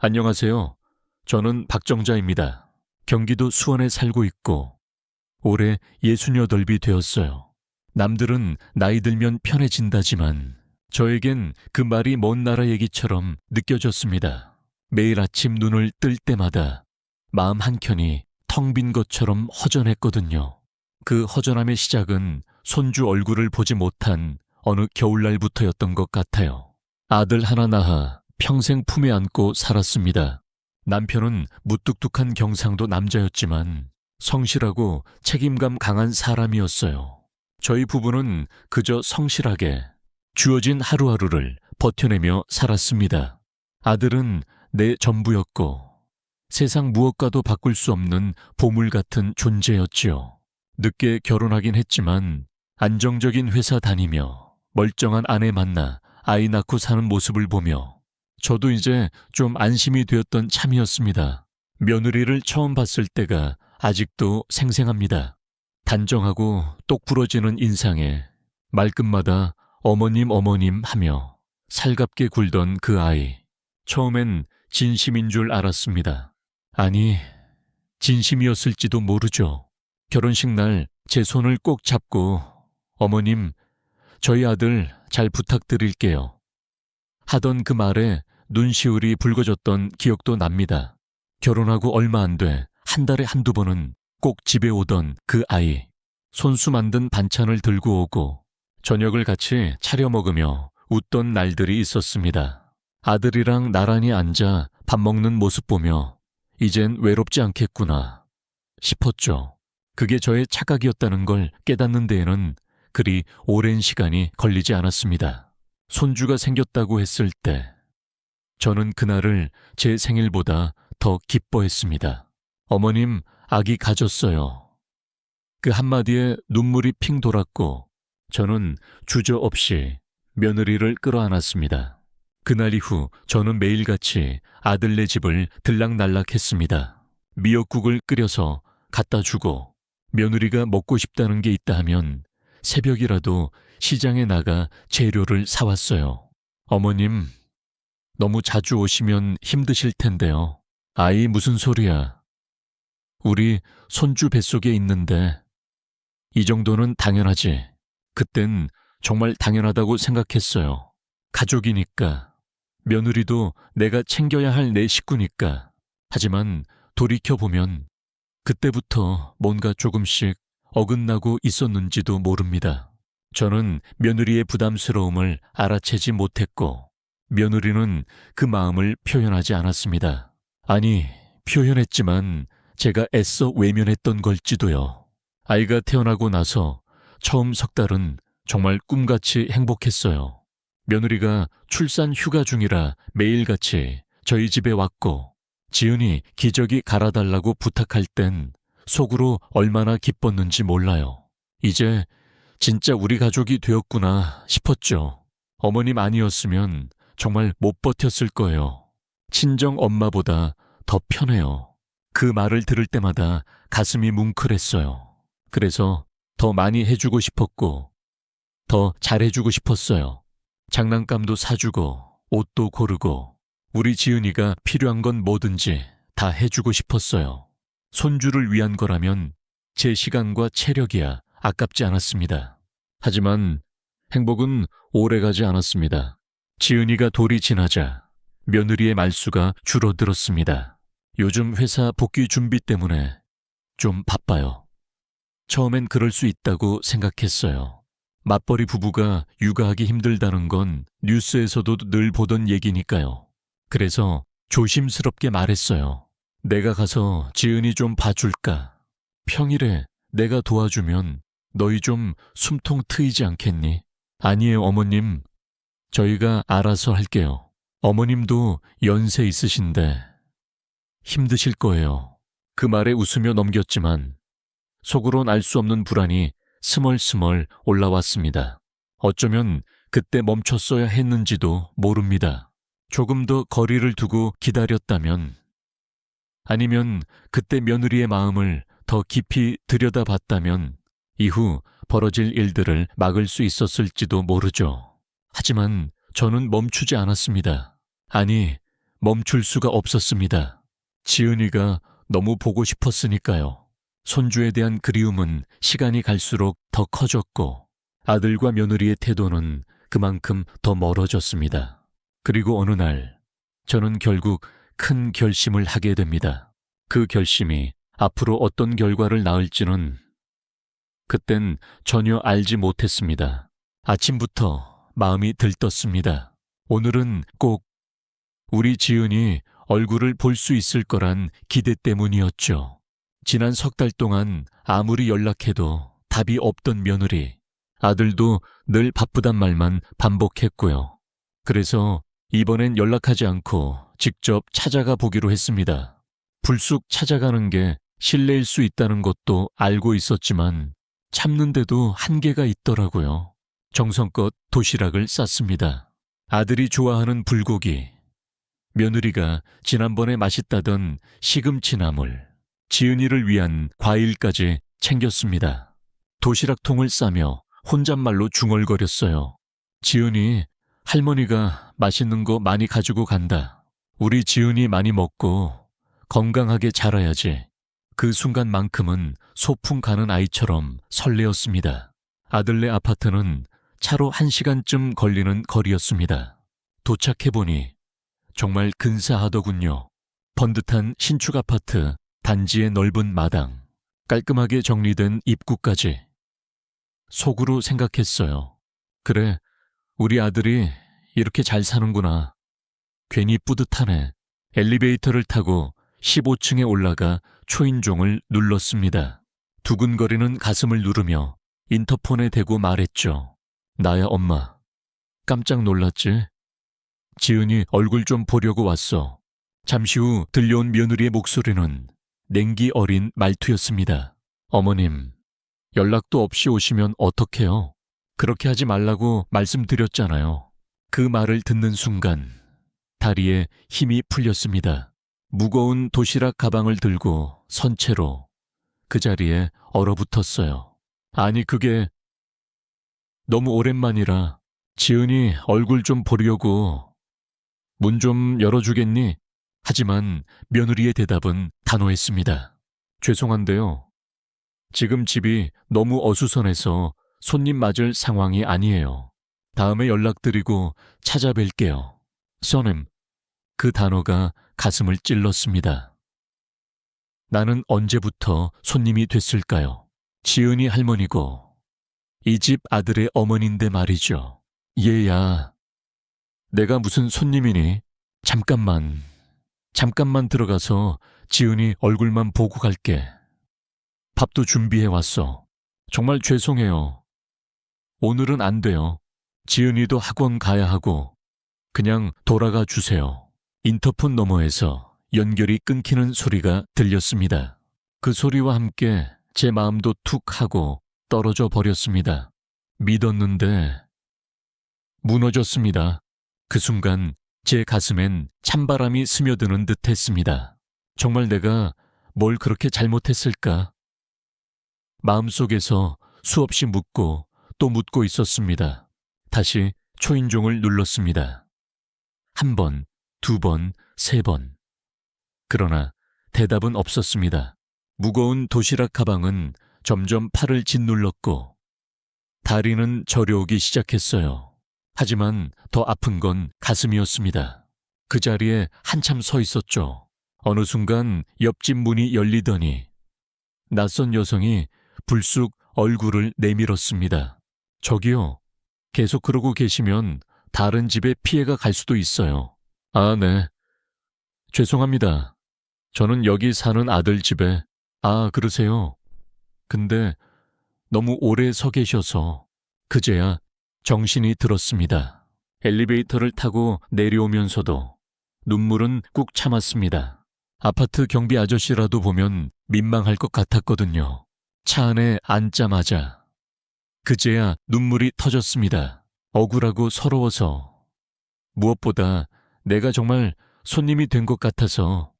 안녕하세요. 저는 박정자입니다. 경기도 수원에 살고 있고 올해 68이 되었어요. 남들은 나이 들면 편해진다지만 저에겐 그 말이 먼 나라 얘기처럼 느껴졌습니다. 매일 아침 눈을 뜰 때마다 마음 한켠이 텅 빈 것처럼 허전했거든요. 그 허전함의 시작은 손주 얼굴을 보지 못한 어느 겨울날부터였던 것 같아요. 아들 하나 낳아 평생 품에 안고 살았습니다. 남편은 무뚝뚝한 경상도 남자였지만 성실하고 책임감 강한 사람이었어요. 저희 부부는 그저 성실하게 주어진 하루하루를 버텨내며 살았습니다. 아들은 내 전부였고 세상 무엇과도 바꿀 수 없는 보물 같은 존재였지요. 늦게 결혼하긴 했지만 안정적인 회사 다니며 멀쩡한 아내 만나 아이 낳고 사는 모습을 보며 저도 이제 좀 안심이 되었던 참이었습니다. 며느리를 처음 봤을 때가 아직도 생생합니다. 단정하고 똑 부러지는 인상에 말끝마다 어머님 어머님 하며 살갑게 굴던 그 아이. 처음엔 진심인 줄 알았습니다. 아니, 진심이었을지도 모르죠. 결혼식 날 제 손을 꼭 잡고 어머님, 저희 아들 잘 부탁드릴게요. 하던 그 말에 눈시울이 붉어졌던 기억도 납니다. 결혼하고 얼마 안 돼 한 달에 한두 번은 꼭 집에 오던 그 아이. 손수 만든 반찬을 들고 오고 저녁을 같이 차려 먹으며 웃던 날들이 있었습니다. 아들이랑 나란히 앉아 밥 먹는 모습 보며 이젠 외롭지 않겠구나 싶었죠. 그게 저의 착각이었다는 걸 깨닫는 데에는 그리 오랜 시간이 걸리지 않았습니다. 손주가 생겼다고 했을 때 저는 그날을 제 생일보다 더 기뻐했습니다. 어머님, 아기 가졌어요. 그 한마디에 눈물이 핑 돌았고 저는 주저없이 며느리를 끌어안았습니다. 그날 이후 저는 매일같이 아들네 집을 들락날락했습니다. 미역국을 끓여서 갖다 주고 며느리가 먹고 싶다는 게 있다 하면 새벽이라도 시장에 나가 재료를 사왔어요. 어머님, 너무 자주 오시면 힘드실 텐데요. 아이 무슨 소리야. 우리 손주 뱃속에 있는데 이 정도는 당연하지. 그땐 정말 당연하다고 생각했어요. 가족이니까. 며느리도 내가 챙겨야 할 내 식구니까. 하지만 돌이켜보면 그때부터 뭔가 조금씩 어긋나고 있었는지도 모릅니다. 저는 며느리의 부담스러움을 알아채지 못했고 며느리는 그 마음을 표현하지 않았습니다. 아니, 표현했지만 제가 애써 외면했던 걸지도요. 아이가 태어나고 나서 처음 석 달은 정말 꿈같이 행복했어요. 며느리가 출산 휴가 중이라 매일같이 저희 집에 왔고 지은이 기저귀 갈아달라고 부탁할 땐 속으로 얼마나 기뻤는지 몰라요. 이제 진짜 우리 가족이 되었구나 싶었죠. 어머님 아니었으면 정말 못 버텼을 거예요. 친정 엄마보다 더 편해요. 그 말을 들을 때마다 가슴이 뭉클했어요. 그래서 더 많이 해주고 싶었고 더 잘해주고 싶었어요. 장난감도 사주고 옷도 고르고 우리 지은이가 필요한 건 뭐든지 다 해주고 싶었어요. 손주를 위한 거라면 제 시간과 체력이야 아깝지 않았습니다. 하지만 행복은 오래가지 않았습니다. 지은이가 돌이 지나자 며느리의 말수가 줄어들었습니다. 요즘 회사 복귀 준비 때문에 좀 바빠요. 처음엔 그럴 수 있다고 생각했어요. 맞벌이 부부가 육아하기 힘들다는 건 뉴스에서도 늘 보던 얘기니까요. 그래서 조심스럽게 말했어요. 내가 가서 지은이 좀 봐줄까? 평일에 내가 도와주면 너희 좀 숨통 트이지 않겠니? 아니에요, 어머님. 저희가 알아서 할게요. 어머님도 연세 있으신데 힘드실 거예요. 그 말에 웃으며 넘겼지만 속으론 알 수 없는 불안이 스멀스멀 올라왔습니다. 어쩌면 그때 멈췄어야 했는지도 모릅니다. 조금 더 거리를 두고 기다렸다면 아니면 그때 며느리의 마음을 더 깊이 들여다봤다면 이후 벌어질 일들을 막을 수 있었을지도 모르죠. 하지만 저는 멈추지 않았습니다. 아니, 멈출 수가 없었습니다. 지은이가 너무 보고 싶었으니까요. 손주에 대한 그리움은 시간이 갈수록 더 커졌고 아들과 며느리의 태도는 그만큼 더 멀어졌습니다. 그리고 어느 날 저는 결국 큰 결심을 하게 됩니다. 그 결심이 앞으로 어떤 결과를 낳을지는 그땐 전혀 알지 못했습니다. 아침부터 마음이 들떴습니다. 오늘은 꼭 우리 지은이 얼굴을 볼 수 있을 거란 기대 때문이었죠. 지난 석 달 동안 아무리 연락해도 답이 없던 며느리, 아들도 늘 바쁘단 말만 반복했고요. 그래서 이번엔 연락하지 않고 직접 찾아가 보기로 했습니다. 불쑥 찾아가는 게 실례일 수 있다는 것도 알고 있었지만 참는데도 한계가 있더라고요. 정성껏 도시락을 쌌습니다. 아들이 좋아하는 불고기, 며느리가 지난번에 맛있다던 시금치나물, 지은이를 위한 과일까지 챙겼습니다. 도시락통을 싸며 혼잣말로 중얼거렸어요. 지은이, 할머니가 맛있는 거 많이 가지고 간다. 우리 지은이 많이 먹고 건강하게 자라야지. 그 순간만큼은 소풍 가는 아이처럼 설레었습니다. 아들네 아파트는 차로 1시간쯤 걸리는 거리였습니다. 도착해보니 정말 근사하더군요. 번듯한 신축 아파트, 단지의 넓은 마당, 깔끔하게 정리된 입구까지. 속으로 생각했어요. 그래, 우리 아들이 이렇게 잘 사는구나. 괜히 뿌듯하네. 엘리베이터를 타고 15층에 올라가 초인종을 눌렀습니다. 두근거리는 가슴을 누르며 인터폰에 대고 말했죠. 나야 엄마. 깜짝 놀랐지? 지은이 얼굴 좀 보려고 왔어. 잠시 후 들려온 며느리의 목소리는 냉기 어린 말투였습니다. 어머님, 연락도 없이 오시면 어떡해요? 그렇게 하지 말라고 말씀드렸잖아요. 그 말을 듣는 순간 다리에 힘이 풀렸습니다. 무거운 도시락 가방을 들고 선체로 그 자리에 얼어붙었어요. 아니 그게 너무 오랜만이라 지은이 얼굴 좀 보려고 문 좀 열어주겠니? 하지만 며느리의 대답은 단호했습니다. 죄송한데요. 지금 집이 너무 어수선해서 손님 맞을 상황이 아니에요. 다음에 연락드리고 찾아뵐게요. 써님, 그 단어가 가슴을 찔렀습니다. 나는 언제부터 손님이 됐을까요? 지은이 할머니고 이 집 아들의 어머니인데 말이죠. 얘야, 내가 무슨 손님이니? 잠깐만 들어가서 지은이 얼굴만 보고 갈게. 밥도 준비해 왔어. 정말 죄송해요. 오늘은 안 돼요. 지은이도 학원 가야 하고 그냥 돌아가 주세요. 인터폰 너머에서 연결이 끊기는 소리가 들렸습니다. 그 소리와 함께 제 마음도 툭 하고 떨어져 버렸습니다. 믿었는데 무너졌습니다. 그 순간 제 가슴엔 찬바람이 스며드는 듯 했습니다. 정말 내가 뭘 그렇게 잘못했을까? 마음속에서 수없이 묻고 또 묻고 있었습니다. 다시 초인종을 눌렀습니다. 1번, 2번, 3번. 그러나 대답은 없었습니다. 무거운 도시락 가방은 점점 팔을 짓눌렀고 다리는 저려오기 시작했어요. 하지만 더 아픈 건 가슴이었습니다. 그 자리에 한참 서 있었죠. 어느 순간 옆집 문이 열리더니 낯선 여성이 불쑥 얼굴을 내밀었습니다. 저기요, 계속 그러고 계시면 다른 집에 피해가 갈 수도 있어요. 아, 네. 죄송합니다. 저는 여기 사는 아들 집에. 아, 그러세요? 근데 너무 오래 서 계셔서. 그제야 정신이 들었습니다. 엘리베이터를 타고 내려오면서도 눈물은 꾹 참았습니다. 아파트 경비 아저씨라도 보면 민망할 것 같았거든요. 차 안에 앉자마자 그제야 눈물이 터졌습니다. 억울하고 서러워서, 무엇보다 내가 정말 손님이 된 것 같아서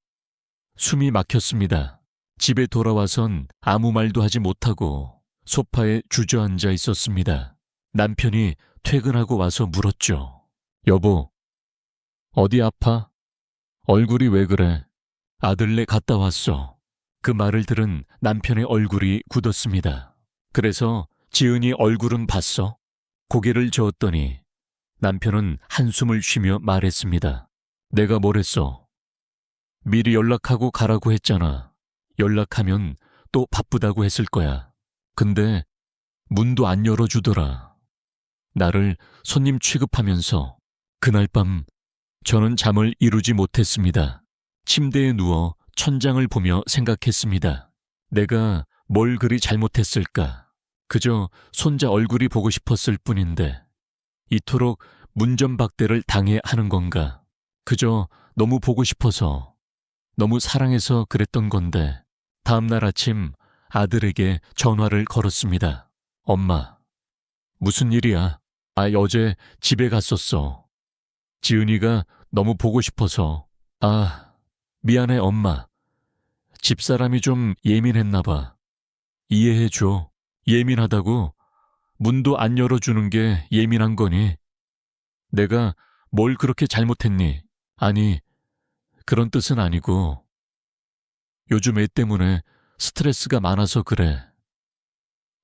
숨이 막혔습니다. 집에 돌아와선 아무 말도 하지 못하고 소파에 주저앉아 있었습니다. 남편이 퇴근하고 와서 물었죠. 여보, 어디 아파? 얼굴이 왜 그래? 아들네 갔다 왔어. 그 말을 들은 남편의 얼굴이 굳었습니다. 그래서 지은이 얼굴은 봤어? 고개를 저었더니 남편은 한숨을 쉬며 말했습니다. 내가 뭘 했어? 미리 연락하고 가라고 했잖아. 연락하면 또 바쁘다고 했을 거야. 근데 문도 안 열어주더라. 나를 손님 취급하면서 그날 밤 저는 잠을 이루지 못했습니다. 침대에 누워 천장을 보며 생각했습니다. 내가 뭘 그리 잘못했을까? 그저 손자 얼굴이 보고 싶었을 뿐인데 이토록 문전박대를 당해 하는 건가? 그저 너무 보고 싶어서, 너무 사랑해서 그랬던 건데 다음날 아침 아들에게 전화를 걸었습니다. 엄마, 무슨 일이야? 어제 집에 갔었어. 지은이가 너무 보고 싶어서. 미안해 엄마. 집사람이 좀 예민했나 봐. 이해해줘. 예민하다고? 문도 안 열어주는 게 예민한 거니? 내가 뭘 그렇게 잘못했니? 아니, 그런 뜻은 아니고 요즘 애 때문에 스트레스가 많아서 그래.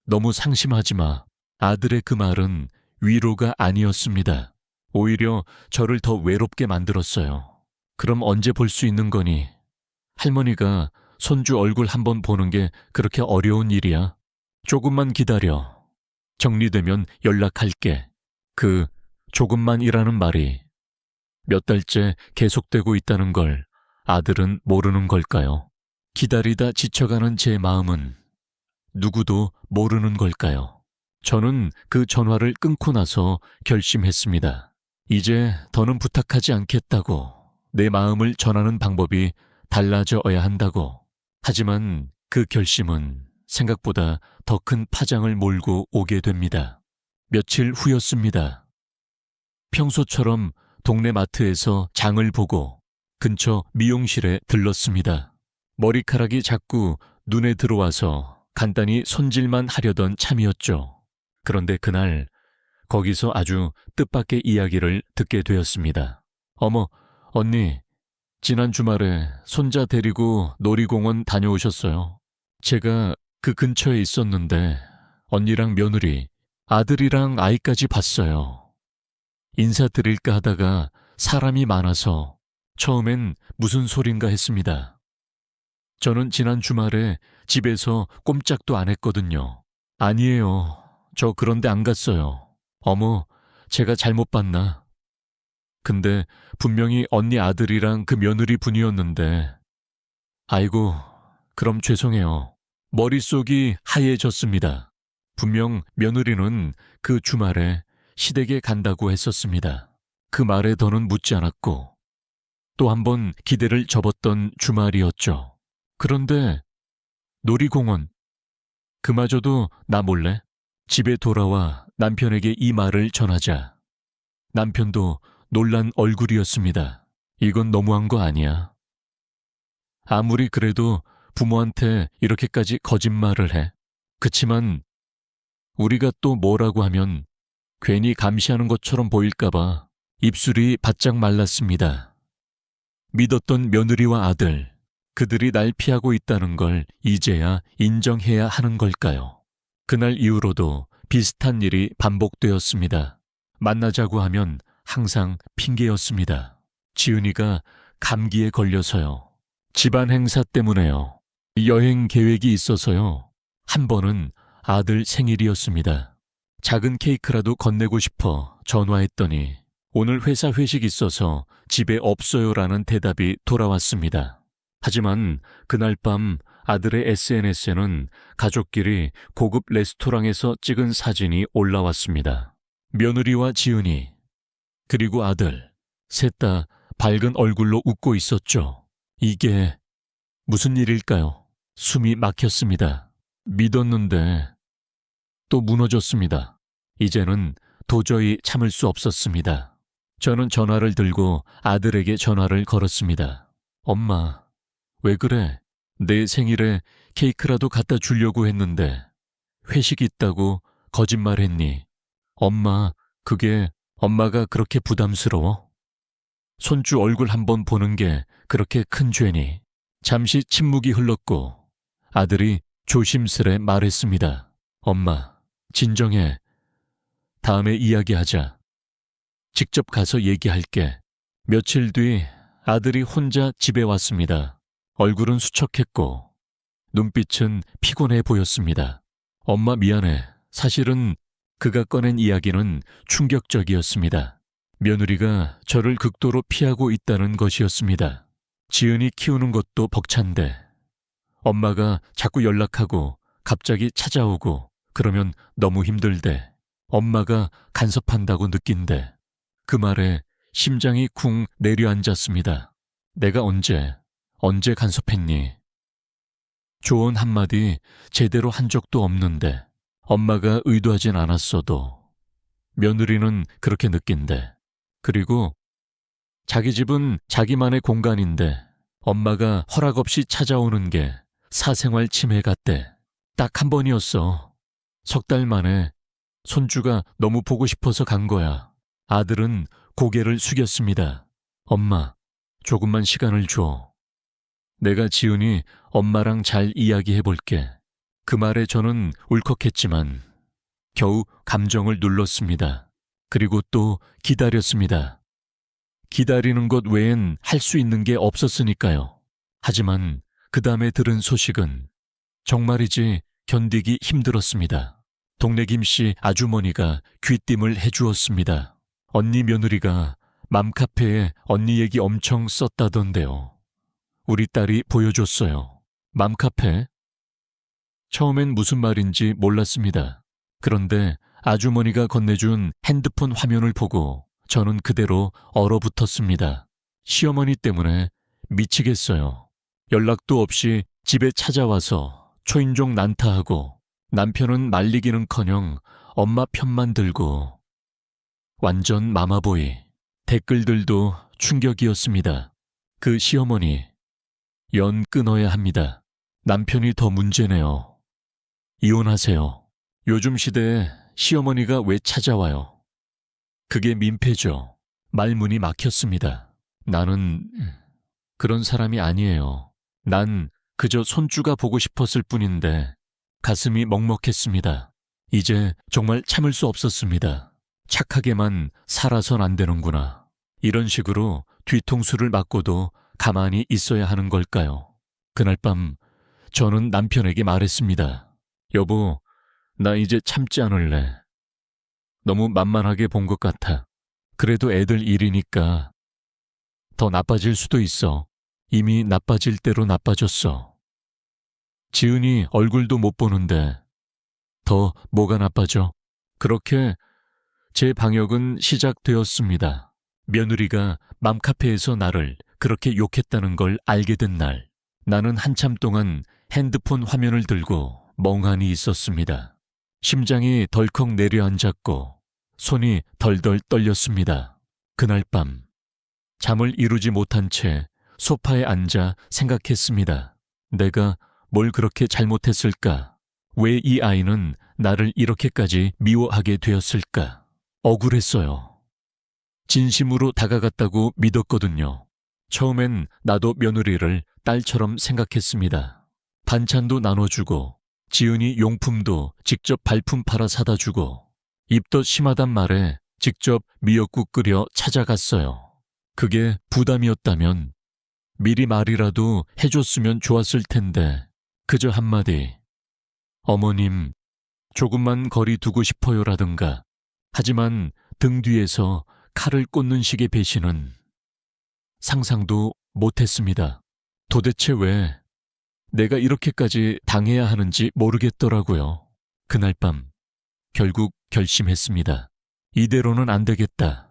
너무 상심하지 마. 아들의 그 말은 위로가 아니었습니다. 오히려 저를 더 외롭게 만들었어요. 그럼 언제 볼 수 있는 거니? 할머니가 손주 얼굴 한번 보는 게 그렇게 어려운 일이야? 조금만 기다려. 정리되면 연락할게. 그 조금만이라는 말이 몇 달째 계속되고 있다는 걸 아들은 모르는 걸까요? 기다리다 지쳐가는 제 마음은 누구도 모르는 걸까요? 저는 그 전화를 끊고 나서 결심했습니다. 이제 더는 부탁하지 않겠다고, 내 마음을 전하는 방법이 달라져야 한다고. 하지만 그 결심은 생각보다 더 큰 파장을 몰고 오게 됩니다. 며칠 후였습니다. 평소처럼 동네 마트에서 장을 보고 근처 미용실에 들렀습니다. 머리카락이 자꾸 눈에 들어와서 간단히 손질만 하려던 참이었죠. 그런데 그날 거기서 아주 뜻밖의 이야기를 듣게 되었습니다. 어머, 언니, 지난 주말에 손자 데리고 놀이공원 다녀오셨어요. 제가 그 근처에 있었는데 언니랑 며느리, 아들이랑 아이까지 봤어요. 인사드릴까 하다가 사람이 많아서 처음엔 무슨 소린가 했습니다. 저는 지난 주말에 집에서 꼼짝도 안 했거든요. 아니에요. 저 그런데 안 갔어요. 어머, 제가 잘못 봤나? 근데 분명히 언니 아들이랑 그 며느리 분이었는데. 아이고, 그럼 죄송해요. 머릿속이 하얘졌습니다. 분명 며느리는 그 주말에 시댁에 간다고 했었습니다. 그 말에 더는 묻지 않았고 또 한 번 기대를 접었던 주말이었죠. 그런데 놀이공원, 그마저도 나 몰래 집에 돌아와 남편에게 이 말을 전하자 남편도 놀란 얼굴이었습니다. 이건 너무한 거 아니야? 아무리 그래도 부모한테 이렇게까지 거짓말을 해. 그치만 우리가 또 뭐라고 하면 괜히 감시하는 것처럼 보일까봐 입술이 바짝 말랐습니다. 믿었던 며느리와 아들, 그들이 날 피하고 있다는 걸 이제야 인정해야 하는 걸까요? 그날 이후로도 비슷한 일이 반복되었습니다. 만나자고 하면 항상 핑계였습니다. 지은이가 감기에 걸려서요. 집안 행사 때문에요. 여행 계획이 있어서요. 한 번은 아들 생일이었습니다. 작은 케이크라도 건네고 싶어 전화했더니 오늘 회사 회식 있어서 집에 없어요라는 대답이 돌아왔습니다. 하지만 그날 밤 아들의 SNS에는 가족끼리 고급 레스토랑에서 찍은 사진이 올라왔습니다. 며느리와 지은이, 그리고 아들, 셋 다 밝은 얼굴로 웃고 있었죠. 이게 무슨 일일까요? 숨이 막혔습니다. 믿었는데 또 무너졌습니다. 이제는 도저히 참을 수 없었습니다. 저는 전화를 들고 아들에게 전화를 걸었습니다. 엄마, 왜 그래? 내 생일에 케이크라도 갖다 주려고 했는데 회식 있다고 거짓말했니? 엄마, 그게 엄마가 그렇게 부담스러워? 손주 얼굴 한번 보는 게 그렇게 큰 죄니. 잠시 침묵이 흘렀고 아들이 조심스레 말했습니다. 엄마, 진정해. 다음에 이야기하자. 직접 가서 얘기할게. 며칠 뒤 아들이 혼자 집에 왔습니다. 얼굴은 수척했고 눈빛은 피곤해 보였습니다. 엄마 미안해. 사실은 그가 꺼낸 이야기는 충격적이었습니다. 며느리가 저를 극도로 피하고 있다는 것이었습니다. 지은이 키우는 것도 벅찬데 엄마가 자꾸 연락하고 갑자기 찾아오고 그러면 너무 힘들대. 엄마가 간섭한다고 느낀대. 그 말에 심장이 쿵 내려앉았습니다. 내가 언제 간섭했니? 조언 한마디 제대로 한 적도 없는데 엄마가 의도하진 않았어도 며느리는 그렇게 느낀대. 그리고 자기 집은 자기만의 공간인데 엄마가 허락 없이 찾아오는 게 사생활 침해 같대. 딱 한 번이었어. 3달 만에 손주가 너무 보고 싶어서 간 거야. 아들은 고개를 숙였습니다. 엄마, 조금만 시간을 줘. 내가 지은이 엄마랑 잘 이야기해 볼게. 그 말에 저는 울컥했지만 겨우 감정을 눌렀습니다. 그리고 또 기다렸습니다. 기다리는 것 외엔 할 수 있는 게 없었으니까요. 하지만 그 다음에 들은 소식은 정말이지 견디기 힘들었습니다. 동네 김씨 아주머니가 귀띔을 해주었습니다. 언니 며느리가 맘카페에 언니 얘기 엄청 썼다던데요. 우리 딸이 보여줬어요. 맘카페? 처음엔 무슨 말인지 몰랐습니다. 그런데 아주머니가 건네준 핸드폰 화면을 보고 저는 그대로 얼어붙었습니다. 시어머니 때문에 미치겠어요. 연락도 없이 집에 찾아와서 초인종 난타하고 남편은 말리기는커녕 엄마 편만 들고 완전 마마보이. 댓글들도 충격이었습니다. 그 시어머니 연 끊어야 합니다. 남편이 더 문제네요. 이혼하세요. 요즘 시대에 시어머니가 왜 찾아와요? 그게 민폐죠. 말문이 막혔습니다. 나는 그런 사람이 아니에요. 난 그저 손주가 보고 싶었을 뿐인데 가슴이 먹먹했습니다. 이제 정말 참을 수 없었습니다. 착하게만 살아선 안 되는구나. 이런 식으로 뒤통수를 맞고도 가만히 있어야 하는 걸까요? 그날 밤 저는 남편에게 말했습니다. 여보, 나 이제 참지 않을래. 너무 만만하게 본 것 같아. 그래도 애들 일이니까 더 나빠질 수도 있어. 이미 나빠질 대로 나빠졌어. 지은이 얼굴도 못 보는데 더 뭐가 나빠져? 그렇게 제 방역은 시작되었습니다. 며느리가 맘카페에서 나를 그렇게 욕했다는 걸 알게 된 날, 나는 한참 동안 핸드폰 화면을 들고 멍하니 있었습니다. 심장이 덜컥 내려앉았고 손이 덜덜 떨렸습니다. 그날 밤 잠을 이루지 못한 채 소파에 앉아 생각했습니다. 내가 뭘 그렇게 잘못했을까? 왜 이 아이는 나를 이렇게까지 미워하게 되었을까? 억울했어요. 진심으로 다가갔다고 믿었거든요. 처음엔 나도 며느리를 딸처럼 생각했습니다. 반찬도 나눠주고 지은이 용품도 직접 발품 팔아 사다 주고 입덧 심하단 말에 직접 미역국 끓여 찾아갔어요. 그게 부담이었다면 미리 말이라도 해줬으면 좋았을 텐데 그저 한마디 어머님 조금만 거리 두고 싶어요라든가. 하지만 등 뒤에서 칼을 꽂는 식의 배신은 상상도 못했습니다. 도대체 왜 내가 이렇게까지 당해야 하는지 모르겠더라고요. 그날 밤 결국 결심했습니다. 이대로는 안 되겠다.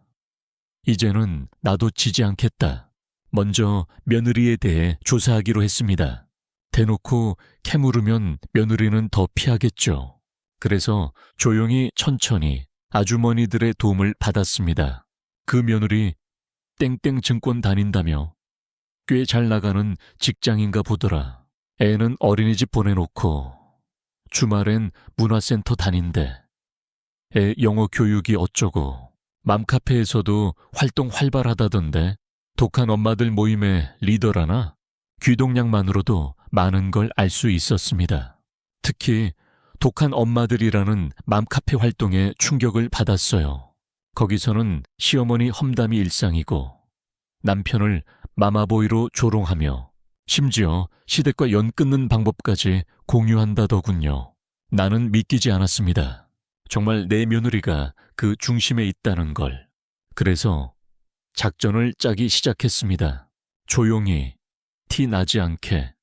이제는 나도 지지 않겠다. 먼저 며느리에 대해 조사하기로 했습니다. 대놓고 캐물으면 며느리는 더 피하겠죠. 그래서 조용히 천천히 아주머니들의 도움을 받았습니다. 그 며느리 땡땡 증권 다닌다며 꽤 잘 나가는 직장인가 보더라. 애는 어린이집 보내놓고 주말엔 문화센터 다닌대. 애 영어 교육이 어쩌고 맘카페에서도 활동 활발하다던데 독한 엄마들 모임의 리더라나 귀동냥만으로도 많은 걸 알 수 있었습니다. 특히 독한 엄마들이라는 맘카페 활동에 충격을 받았어요. 거기서는 시어머니 험담이 일상이고 남편을 마마보이로 조롱하며 심지어 시댁과 연 끊는 방법까지 공유한다더군요. 나는 믿기지 않았습니다. 정말 내 며느리가 그 중심에 있다는 걸. 그래서 작전을 짜기 시작했습니다. 조용히, 티 나지 않게.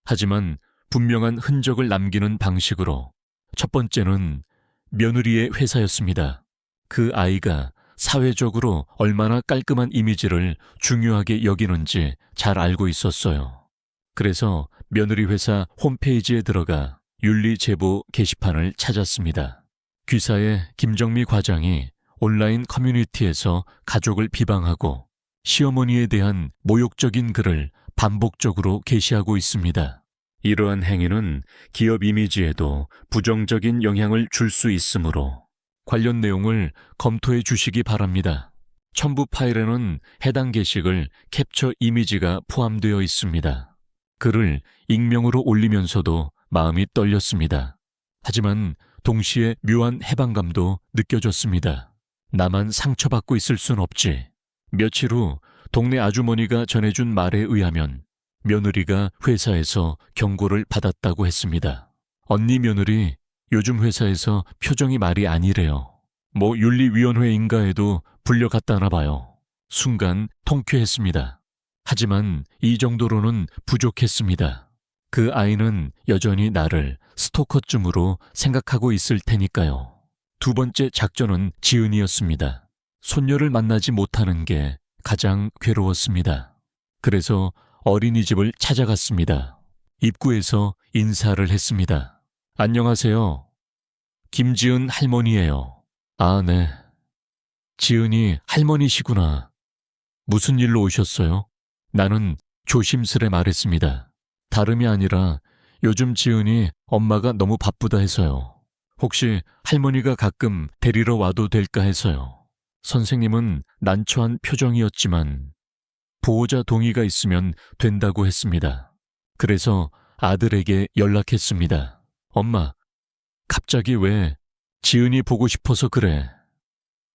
하지만 분명한 흔적을 남기는 방식으로. 첫 번째는 며느리의 회사였습니다. 그 아이가 사회적으로 얼마나 깔끔한 이미지를 중요하게 여기는지 잘 알고 있었어요. 그래서 며느리 회사 홈페이지에 들어가 윤리제보 게시판을 찾았습니다. 귀사의 김정미 과장이 온라인 커뮤니티에서 가족을 비방하고 시어머니에 대한 모욕적인 글을 반복적으로 게시하고 있습니다. 이러한 행위는 기업 이미지에도 부정적인 영향을 줄 수 있으므로 관련 내용을 검토해 주시기 바랍니다. 첨부 파일에는 해당 게시글 캡처 이미지가 포함되어 있습니다. 글을 익명으로 올리면서도 마음이 떨렸습니다. 하지만 동시에 묘한 해방감도 느껴졌습니다. 나만 상처받고 있을 순 없지. 며칠 후 동네 아주머니가 전해준 말에 의하면 며느리가 회사에서 경고를 받았다고 했습니다. 언니 며느리 요즘 회사에서 표정이 말이 아니래요. 뭐 윤리위원회인가에도 불려갔다나 봐요. 순간 통쾌했습니다. 하지만 이 정도로는 부족했습니다. 그 아이는 여전히 나를 스토커쯤으로 생각하고 있을 테니까요. 두 번째 작전은 지은이었습니다. 손녀를 만나지 못하는 게 가장 괴로웠습니다. 그래서 어린이집을 찾아갔습니다. 입구에서 인사를 했습니다. 안녕하세요. 김지은 할머니예요. 아, 네. 지은이 할머니시구나. 무슨 일로 오셨어요? 나는 조심스레 말했습니다. 다름이 아니라 요즘 지은이 엄마가 너무 바쁘다 해서요. 혹시 할머니가 가끔 데리러 와도 될까 해서요. 선생님은 난처한 표정이었지만 보호자 동의가 있으면 된다고 했습니다. 그래서 아들에게 연락했습니다. 엄마, 갑자기 왜 지은이 보고 싶어서 그래.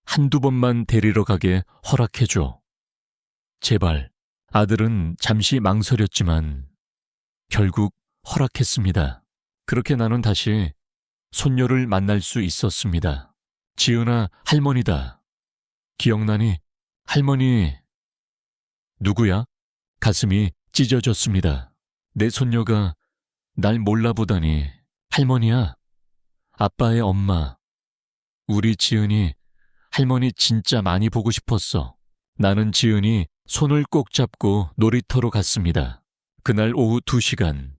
한두 번만 데리러 가게 허락해줘. 제발. 아들은 잠시 망설였지만 결국 허락했습니다. 그렇게 나는 다시 손녀를 만날 수 있었습니다. 지은아, 할머니다. 기억나니? 할머니. 누구야? 가슴이 찢어졌습니다. 내 손녀가 날 몰라보다니. 할머니야. 아빠의 엄마. 우리 지은이 할머니 진짜 많이 보고 싶었어. 나는 지은이 손을 꼭 잡고 놀이터로 갔습니다. 그날 오후 2시간.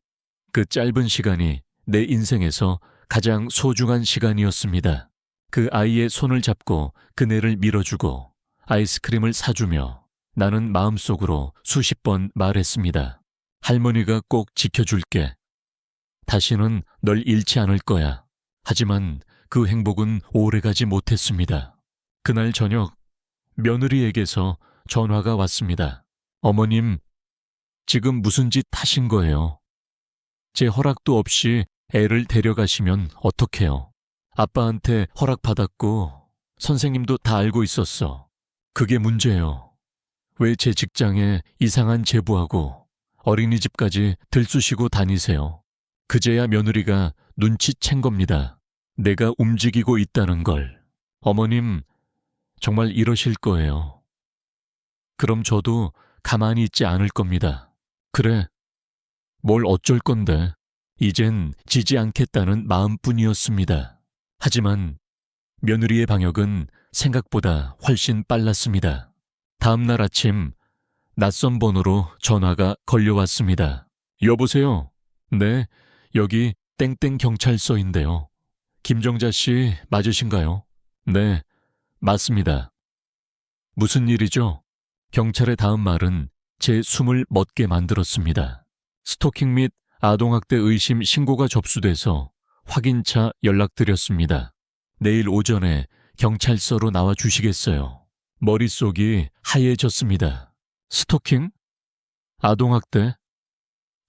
그 짧은 시간이 내 인생에서 가장 소중한 시간이었습니다. 그 아이의 손을 잡고 그네를 밀어주고 아이스크림을 사주며 나는 마음속으로 수십 번 말했습니다. 할머니가 꼭 지켜줄게. 다시는 널 잃지 않을 거야. 하지만 그 행복은 오래가지 못했습니다. 그날 저녁 며느리에게서 전화가 왔습니다. 어머님, 지금 무슨 짓 하신 거예요? 제 허락도 없이 애를 데려가시면 어떡해요? 아빠한테 허락받았고 선생님도 다 알고 있었어. 그게 문제예요. 왜 제 직장에 이상한 제보하고 어린이집까지 들쑤시고 다니세요? 그제야 며느리가 눈치챈 겁니다. 내가 움직이고 있다는 걸. 어머님, 정말 이러실 거예요. 그럼 저도 가만히 있지 않을 겁니다. 그래, 뭘 어쩔 건데. 이젠 지지 않겠다는 마음뿐이었습니다. 하지만 며느리의 방역은 생각보다 훨씬 빨랐습니다. 다음 날 아침 낯선 번호로 전화가 걸려왔습니다. 여보세요? 네, 여기 땡땡 경찰서인데요. 김정자 씨 맞으신가요? 네, 맞습니다. 무슨 일이죠? 경찰의 다음 말은 제 숨을 멎게 만들었습니다. 스토킹 및 아동학대 의심 신고가 접수돼서 확인차 연락드렸습니다. 내일 오전에 경찰서로 나와 주시겠어요? 머릿속이 하얘졌습니다. 스토킹? 아동학대?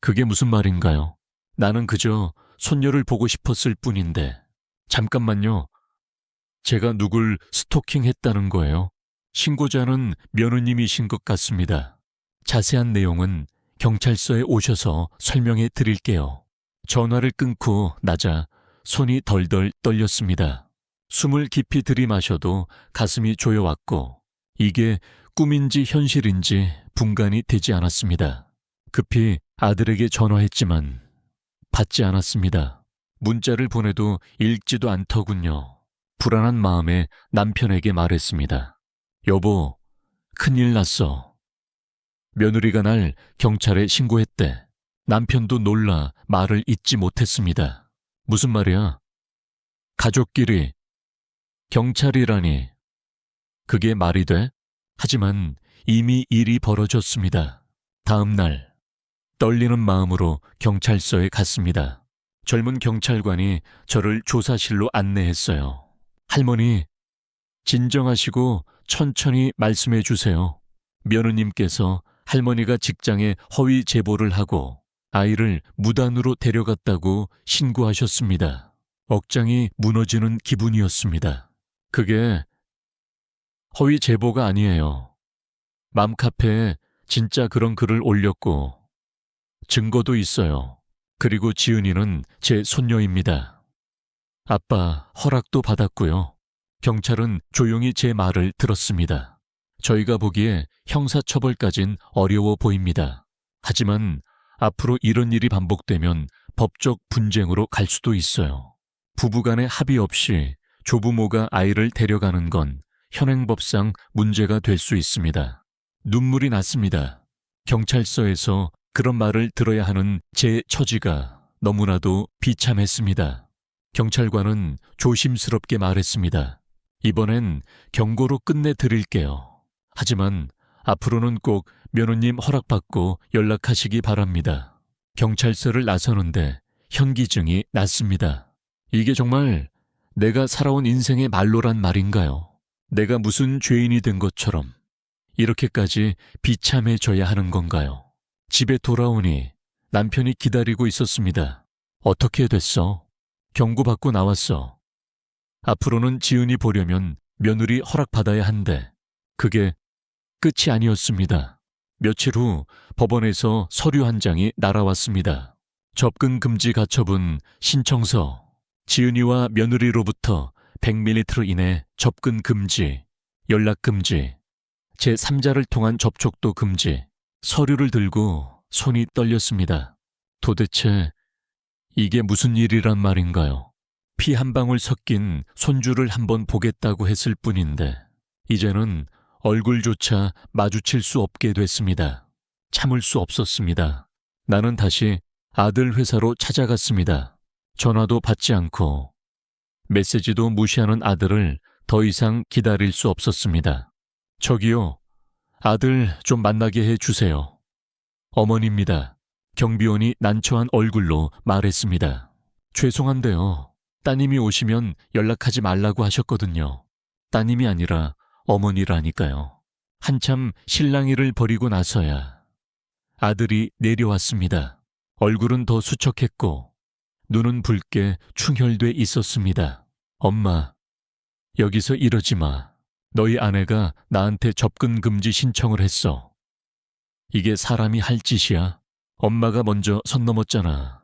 그게 무슨 말인가요? 나는 그저 손녀를 보고 싶었을 뿐인데. 잠깐만요. 제가 누굴 스토킹했다는 거예요? 신고자는 며느님이신 것 같습니다. 자세한 내용은 경찰서에 오셔서 설명해 드릴게요. 전화를 끊고 나자 손이 덜덜 떨렸습니다. 숨을 깊이 들이마셔도 가슴이 조여왔고 이게 꿈인지 현실인지 분간이 되지 않았습니다. 급히 아들에게 전화했지만 받지 않았습니다. 문자를 보내도 읽지도 않더군요. 불안한 마음에 남편에게 말했습니다. 여보, 큰일 났어. 며느리가 날 경찰에 신고했대. 남편도 놀라 말을 잇지 못했습니다. 무슨 말이야? 가족끼리 경찰이라니. 그게 말이 돼? 하지만 이미 일이 벌어졌습니다. 다음 날 떨리는 마음으로 경찰서에 갔습니다. 젊은 경찰관이 저를 조사실로 안내했어요. 할머니, 진정하시고 천천히 말씀해 주세요. 며느님께서 할머니가 직장에 허위 제보를 하고 아이를 무단으로 데려갔다고 신고하셨습니다. 억장이 무너지는 기분이었습니다. 그게 허위 제보가 아니에요. 맘카페에 진짜 그런 글을 올렸고 증거도 있어요. 그리고 지은이는 제 손녀입니다. 아빠 허락도 받았고요. 경찰은 조용히 제 말을 들었습니다. 저희가 보기에 형사처벌까진 어려워 보입니다. 하지만 앞으로 이런 일이 반복되면 법적 분쟁으로 갈 수도 있어요. 부부간의 합의 없이 조부모가 아이를 데려가는 건 현행법상 문제가 될 수 있습니다. 눈물이 났습니다. 경찰서에서 그런 말을 들어야 하는 제 처지가 너무나도 비참했습니다. 경찰관은 조심스럽게 말했습니다. 이번엔 경고로 끝내드릴게요. 하지만 앞으로는 꼭 며느님 허락받고 연락하시기 바랍니다. 경찰서를 나서는데 현기증이 났습니다. 이게 정말 내가 살아온 인생의 말로란 말인가요? 내가 무슨 죄인이 된 것처럼 이렇게까지 비참해져야 하는 건가요? 집에 돌아오니 남편이 기다리고 있었습니다. 어떻게 됐어? 경고받고 나왔어. 앞으로는 지은이 보려면 며느리 허락받아야 한대. 그게 끝이 아니었습니다. 며칠 후 법원에서 서류 한 장이 날아왔습니다. 접근 금지 가처분 신청서, 지은이와 며느리로부터 100ml 이내 접근 금지, 연락 금지, 제3자를 통한 접촉도 금지. 서류를 들고 손이 떨렸습니다. 도대체 이게 무슨 일이란 말인가요? 피 한 방울 섞인 손주를 한번 보겠다고 했을 뿐인데 이제는 얼굴조차 마주칠 수 없게 됐습니다. 참을 수 없었습니다. 나는 다시 아들 회사로 찾아갔습니다. 전화도 받지 않고 메시지도 무시하는 아들을 더 이상 기다릴 수 없었습니다. 저기요, 아들 좀 만나게 해주세요. 어머니입니다. 경비원이 난처한 얼굴로 말했습니다. 죄송한데요. 따님이 오시면 연락하지 말라고 하셨거든요. 따님이 아니라 어머니라니까요. 한참 실랑이를 벌이고 나서야 아들이 내려왔습니다. 얼굴은 더 수척했고 눈은 붉게 충혈돼 있었습니다. 엄마, 여기서 이러지 마. 너희 아내가 나한테 접근 금지 신청을 했어. 이게 사람이 할 짓이야? 엄마가 먼저 선 넘었잖아.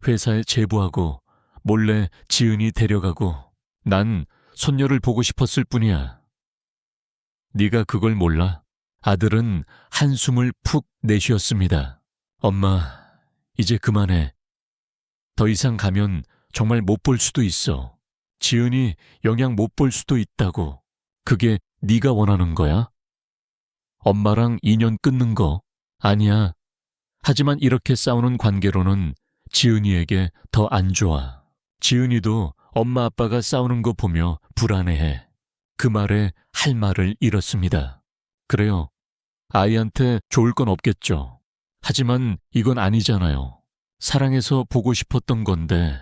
회사에 제보하고 몰래 지은이 데려가고 난 손녀를 보고 싶었을 뿐이야. 네가 그걸 몰라? 아들은 한숨을 푹 내쉬었습니다. 엄마, 이제 그만해. 더 이상 가면 정말 못 볼 수도 있어. 지은이 영양 못 볼 수도 있다고. 그게 네가 원하는 거야? 엄마랑 인연 끊는 거 아니야. 하지만 이렇게 싸우는 관계로는 지은이에게 더 안 좋아. 지은이도 엄마 아빠가 싸우는 거 보며 불안해해. 그 말에 할 말을 잃었습니다. 그래요. 아이한테 좋을 건 없겠죠. 하지만 이건 아니잖아요. 사랑해서 보고 싶었던 건데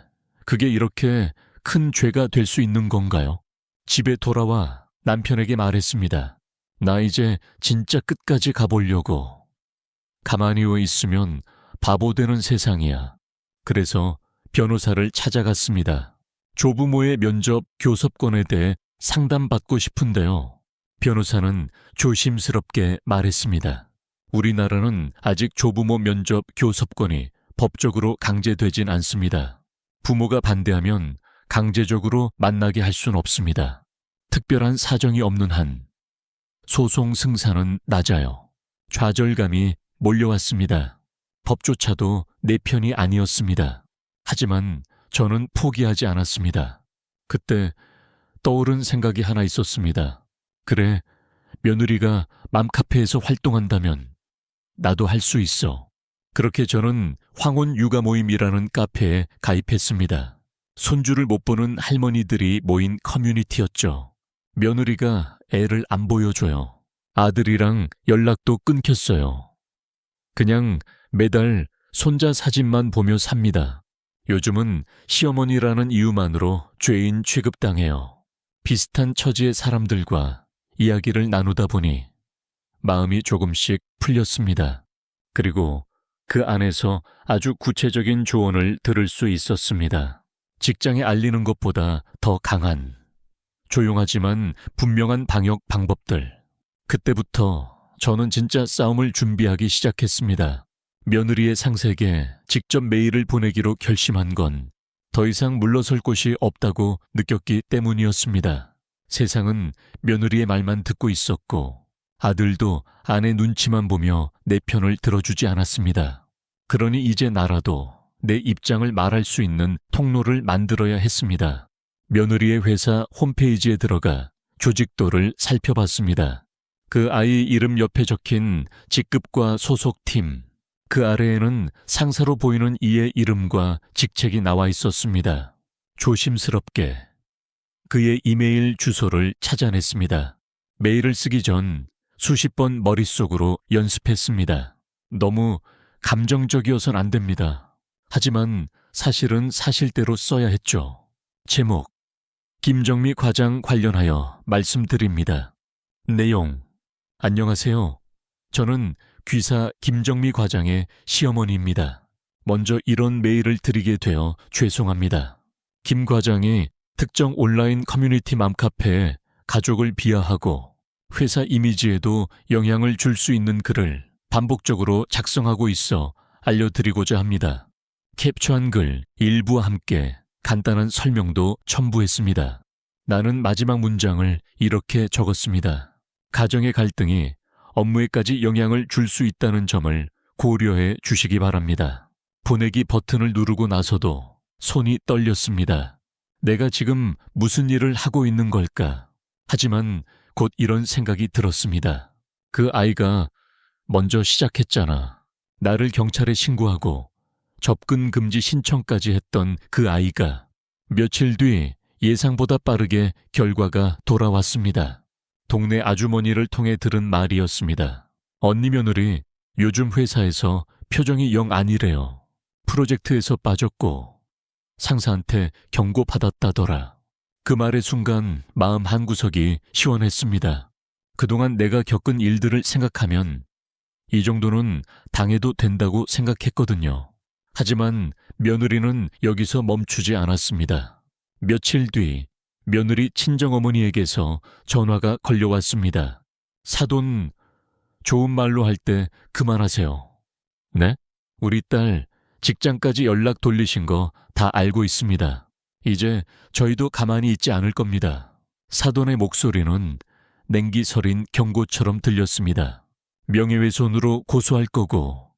그게 이렇게 큰 죄가 될 수 있는 건가요? 집에 돌아와 남편에게 말했습니다. 나 이제 진짜 끝까지 가보려고. 가만히 누워 있으면 바보 되는 세상이야. 그래서 변호사를 찾아갔습니다. 조부모의 면접 교섭권에 대해 상담받고 싶은데요. 변호사는 조심스럽게 말했습니다. 우리나라는 아직 조부모 면접 교섭권이 법적으로 강제되진 않습니다. 부모가 반대하면 강제적으로 만나게 할 순 없습니다. 특별한 사정이 없는 한 소송 승산은 낮아요. 좌절감이 몰려왔습니다. 법조차도 내 편이 아니었습니다. 하지만 저는 포기하지 않았습니다. 그때 떠오른 생각이 하나 있었습니다. 그래, 며느리가 맘카페에서 활동한다면 나도 할 수 있어. 그렇게 저는 황혼 육아 모임이라는 카페에 가입했습니다. 손주를 못 보는 할머니들이 모인 커뮤니티였죠. 며느리가 애를 안 보여줘요. 아들이랑 연락도 끊겼어요. 그냥 매달 손자 사진만 보며 삽니다. 요즘은 시어머니라는 이유만으로 죄인 취급당해요. 비슷한 처지의 사람들과 이야기를 나누다 보니 마음이 조금씩 풀렸습니다. 그리고 그 안에서 아주 구체적인 조언을 들을 수 있었습니다. 직장에 알리는 것보다 더 강한, 조용하지만 분명한 방역 방법들. 그때부터 저는 진짜 싸움을 준비하기 시작했습니다. 며느리의 상세에게 직접 메일을 보내기로 결심한 건 더 이상 물러설 곳이 없다고 느꼈기 때문이었습니다. 세상은 며느리의 말만 듣고 있었고 아들도 아내 눈치만 보며 내 편을 들어주지 않았습니다. 그러니 이제 나라도 내 입장을 말할 수 있는 통로를 만들어야 했습니다. 며느리의 회사 홈페이지에 들어가 조직도를 살펴봤습니다. 그 아이 이름 옆에 적힌 직급과 소속팀, 그 아래에는 상사로 보이는 이의 이름과 직책이 나와 있었습니다. 조심스럽게 그의 이메일 주소를 찾아냈습니다. 메일을 쓰기 전 수십 번 머릿속으로 연습했습니다. 너무 감정적이어선 안 됩니다. 하지만 사실은 사실대로 써야 했죠. 제목, 김정미 과장 관련하여 말씀드립니다. 내용, 안녕하세요. 저는 귀사 김정미 과장의 시어머니입니다. 먼저 이런 메일을 드리게 되어 죄송합니다. 김 과장이 특정 온라인 커뮤니티 맘카페에 가족을 비하하고 회사 이미지에도 영향을 줄 수 있는 글을 반복적으로 작성하고 있어 알려드리고자 합니다. 캡처한 글 일부와 함께 간단한 설명도 첨부했습니다. 나는 마지막 문장을 이렇게 적었습니다. 가정의 갈등이 업무에까지 영향을 줄 수 있다는 점을 고려해 주시기 바랍니다. 보내기 버튼을 누르고 나서도 손이 떨렸습니다. 내가 지금 무슨 일을 하고 있는 걸까? 하지만 곧 이런 생각이 들었습니다. 그 아이가 먼저 시작했잖아. 나를 경찰에 신고하고 접근 금지 신청까지 했던 그 아이가 며칠 뒤 예상보다 빠르게 결과가 돌아왔습니다. 동네 아주머니를 통해 들은 말이었습니다. 언니 며느리 요즘 회사에서 표정이 영 아니래요. 프로젝트에서 빠졌고 상사한테 경고받았다더라. 그 말의 순간 마음 한구석이 시원했습니다. 그동안 내가 겪은 일들을 생각하면 이 정도는 당해도 된다고 생각했거든요. 하지만 며느리는 여기서 멈추지 않았습니다. 며칠 뒤 며느리 친정어머니에게서 전화가 걸려왔습니다. 사돈, 좋은 말로 할 때 그만하세요. 네? 우리 딸 직장까지 연락 돌리신 거 다 알고 있습니다. 이제 저희도 가만히 있지 않을 겁니다. 사돈의 목소리는 냉기 서린 경고처럼 들렸습니다. 명예훼손으로 고소할 거고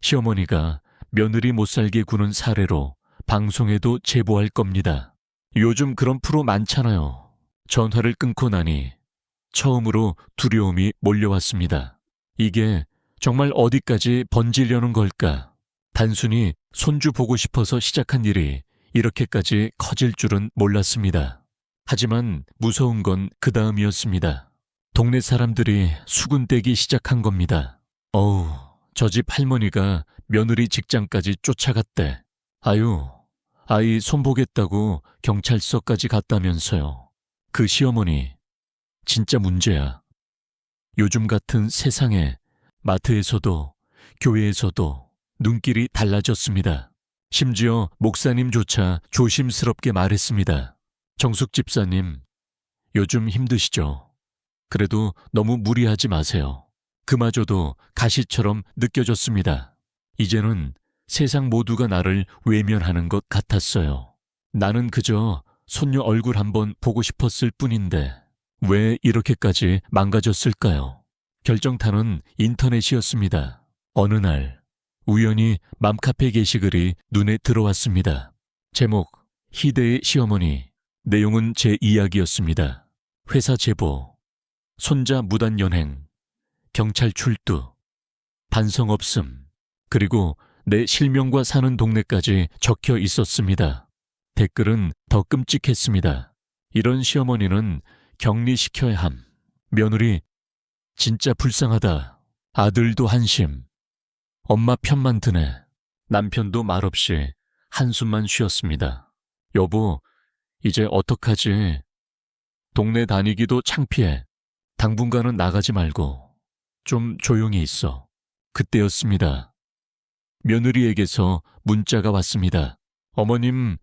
시어머니가 며느리 못살게 구는 사례로 방송에도 제보할 겁니다. 요즘 그런 프로 많잖아요. 전화를 끊고 나니 처음으로 두려움이 몰려왔습니다. 이게 정말 어디까지 번지려는 걸까? 단순히 손주 보고 싶어서 시작한 일이 이렇게까지 커질 줄은 몰랐습니다. 하지만 무서운 건 그 다음이었습니다. 동네 사람들이 수군대기 시작한 겁니다. 어우, 저 집 할머니가 며느리 직장까지 쫓아갔대. 아유, 아이 손보겠다고 경찰서까지 갔다면서요. 그 시어머니 진짜 문제야. 요즘 같은 세상에 마트에서도 교회에서도 눈길이 달라졌습니다. 심지어 목사님조차 조심스럽게 말했습니다. 정숙 집사님, 요즘 힘드시죠? 그래도 너무 무리하지 마세요. 그마저도 가시처럼 느껴졌습니다. 이제는 세상 모두가 나를 외면하는 것 같았어요. 나는 그저 손녀 얼굴 한번 보고 싶었을 뿐인데 왜 이렇게까지 망가졌을까요? 결정타는 인터넷이었습니다. 어느 날 우연히 맘카페 게시글이 눈에 들어왔습니다. 제목, 희대의 시어머니. 내용은 제 이야기였습니다. 회사 제보, 손자 무단 연행, 경찰 출두, 반성 없음, 그리고 내 실명과 사는 동네까지 적혀 있었습니다. 댓글은 더 끔찍했습니다. 이런 시어머니는 격리시켜야 함. 며느리, 진짜 불쌍하다. 아들도 한심. 엄마 편만 드네. 남편도 말없이 한숨만 쉬었습니다. 여보, 이제 어떡하지? 동네 다니기도 창피해. 당분간은 나가지 말고 좀 조용히 있어. 그때였습니다. 며느리에게서 문자가 왔습니다. 어머님,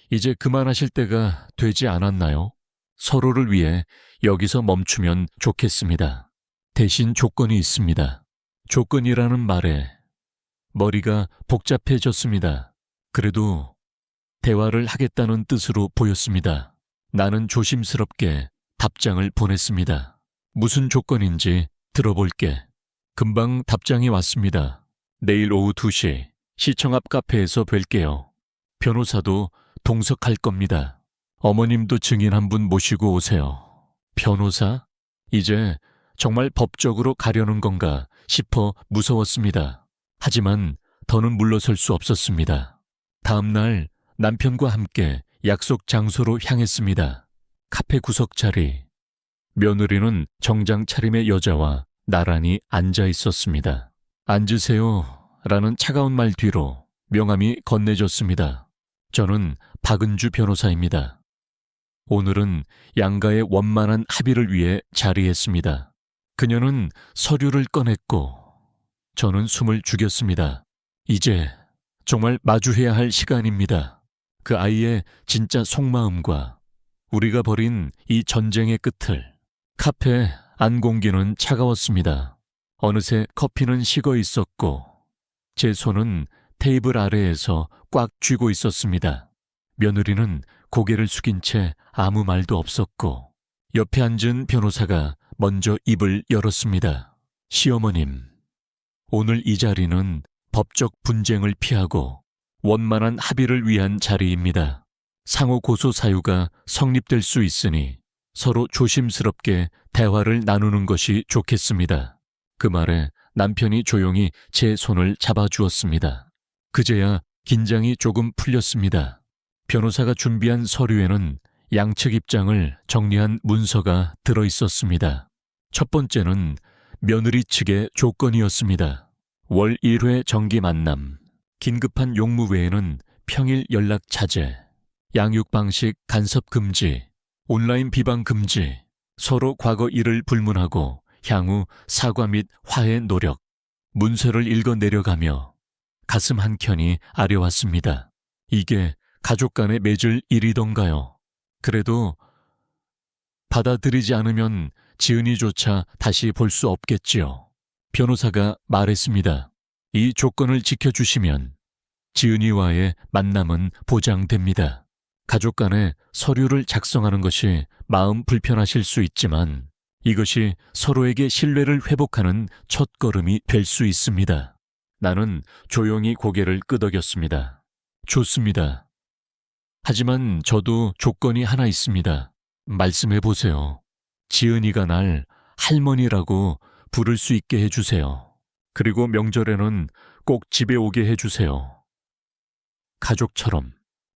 이제 그만하실 때가 되지 않았나요? 서로를 위해 여기서 멈추면 좋겠습니다. 대신 조건이 있습니다. 조건이라는 말에 머리가 복잡해졌습니다. 그래도 대화를 하겠다는 뜻으로 보였습니다. 나는 조심스럽게 답장을 보냈습니다. 무슨 조건인지 들어볼게. 금방 답장이 왔습니다. 내일 오후 2시 시청 앞 카페에서 뵐게요. 변호사도 동석할 겁니다. 어머님도 증인 한 분 모시고 오세요. 변호사? 이제 정말 법적으로 가려는 건가 싶어 무서웠습니다. 하지만 더는 물러설 수 없었습니다. 다음 날 남편과 함께 약속 장소로 향했습니다. 카페 구석 자리. 며느리는 정장 차림의 여자와 나란히 앉아 있었습니다. 앉으세요 라는 차가운 말 뒤로 명함이 건네졌습니다. 저는 박은주 변호사입니다. 오늘은 양가의 원만한 합의를 위해 자리했습니다. 그녀는 서류를 꺼냈고 저는 숨을 죽였습니다. 이제 정말 마주해야 할 시간입니다. 그 아이의 진짜 속마음과 우리가 벌인 이 전쟁의 끝을. 카페 안 공기는 차가웠습니다. 어느새 커피는 식어 있었고 제 손은 테이블 아래에서 꽉 쥐고 있었습니다. 며느리는 고개를 숙인 채 아무 말도 없었고 옆에 앉은 변호사가 먼저 입을 열었습니다. 시어머님, 오늘 이 자리는 법적 분쟁을 피하고 원만한 합의를 위한 자리입니다. 상호 고소 사유가 성립될 수 있으니 서로 조심스럽게 대화를 나누는 것이 좋겠습니다. 그 말에 남편이 조용히 제 손을 잡아주었습니다. 그제야 긴장이 조금 풀렸습니다. 변호사가 준비한 서류에는 양측 입장을 정리한 문서가 들어 있었습니다. 첫 번째는 며느리 측의 조건이었습니다. 월 1회 정기 만남, 긴급한 용무 외에는 평일 연락 자제, 양육 방식 간섭 금지, 온라인 비방 금지, 서로 과거 일을 불문하고 향후 사과 및 화해 노력. 문서를 읽어 내려가며 가슴 한켠이 아려왔습니다. 이게 가족 간에 맺을 일이던가요? 그래도 받아들이지 않으면 지은이조차 다시 볼 수 없겠지요. 변호사가 말했습니다. 이 조건을 지켜주시면 지은이와의 만남은 보장됩니다. 가족 간에 서류를 작성하는 것이 마음 불편하실 수 있지만 이것이 서로에게 신뢰를 회복하는 첫걸음이 될 수 있습니다. 나는 조용히 고개를 끄덕였습니다. 좋습니다. 하지만 저도 조건이 하나 있습니다. 말씀해 보세요. 지은이가 날 할머니라고 부를 수 있게 해주세요. 그리고 명절에는 꼭 집에 오게 해주세요. 가족처럼.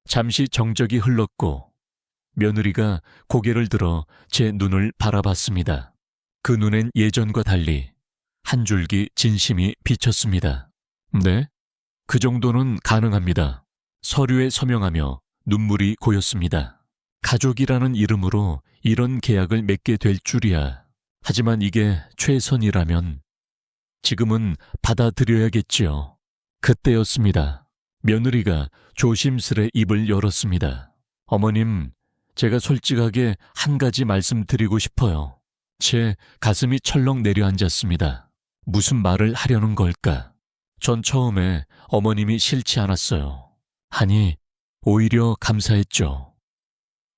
잠시 정적이 흘렀고 며느리가 고개를 들어 제 눈을 바라봤습니다. 그 눈엔 예전과 달리 한 줄기 진심이 비쳤습니다. 네? 그 정도는 가능합니다. 서류에 서명하며 눈물이 고였습니다. 가족이라는 이름으로 이런 계약을 맺게 될 줄이야. 하지만 이게 최선이라면 지금은 받아들여야겠지요. 그때였습니다. 며느리가 조심스레 입을 열었습니다. 어머님, 제가 솔직하게 한 가지 말씀드리고 싶어요. 제 가슴이 철렁 내려앉았습니다. 무슨 말을 하려는 걸까? 전 처음에 어머님이 싫지 않았어요. 아니, 오히려 감사했죠.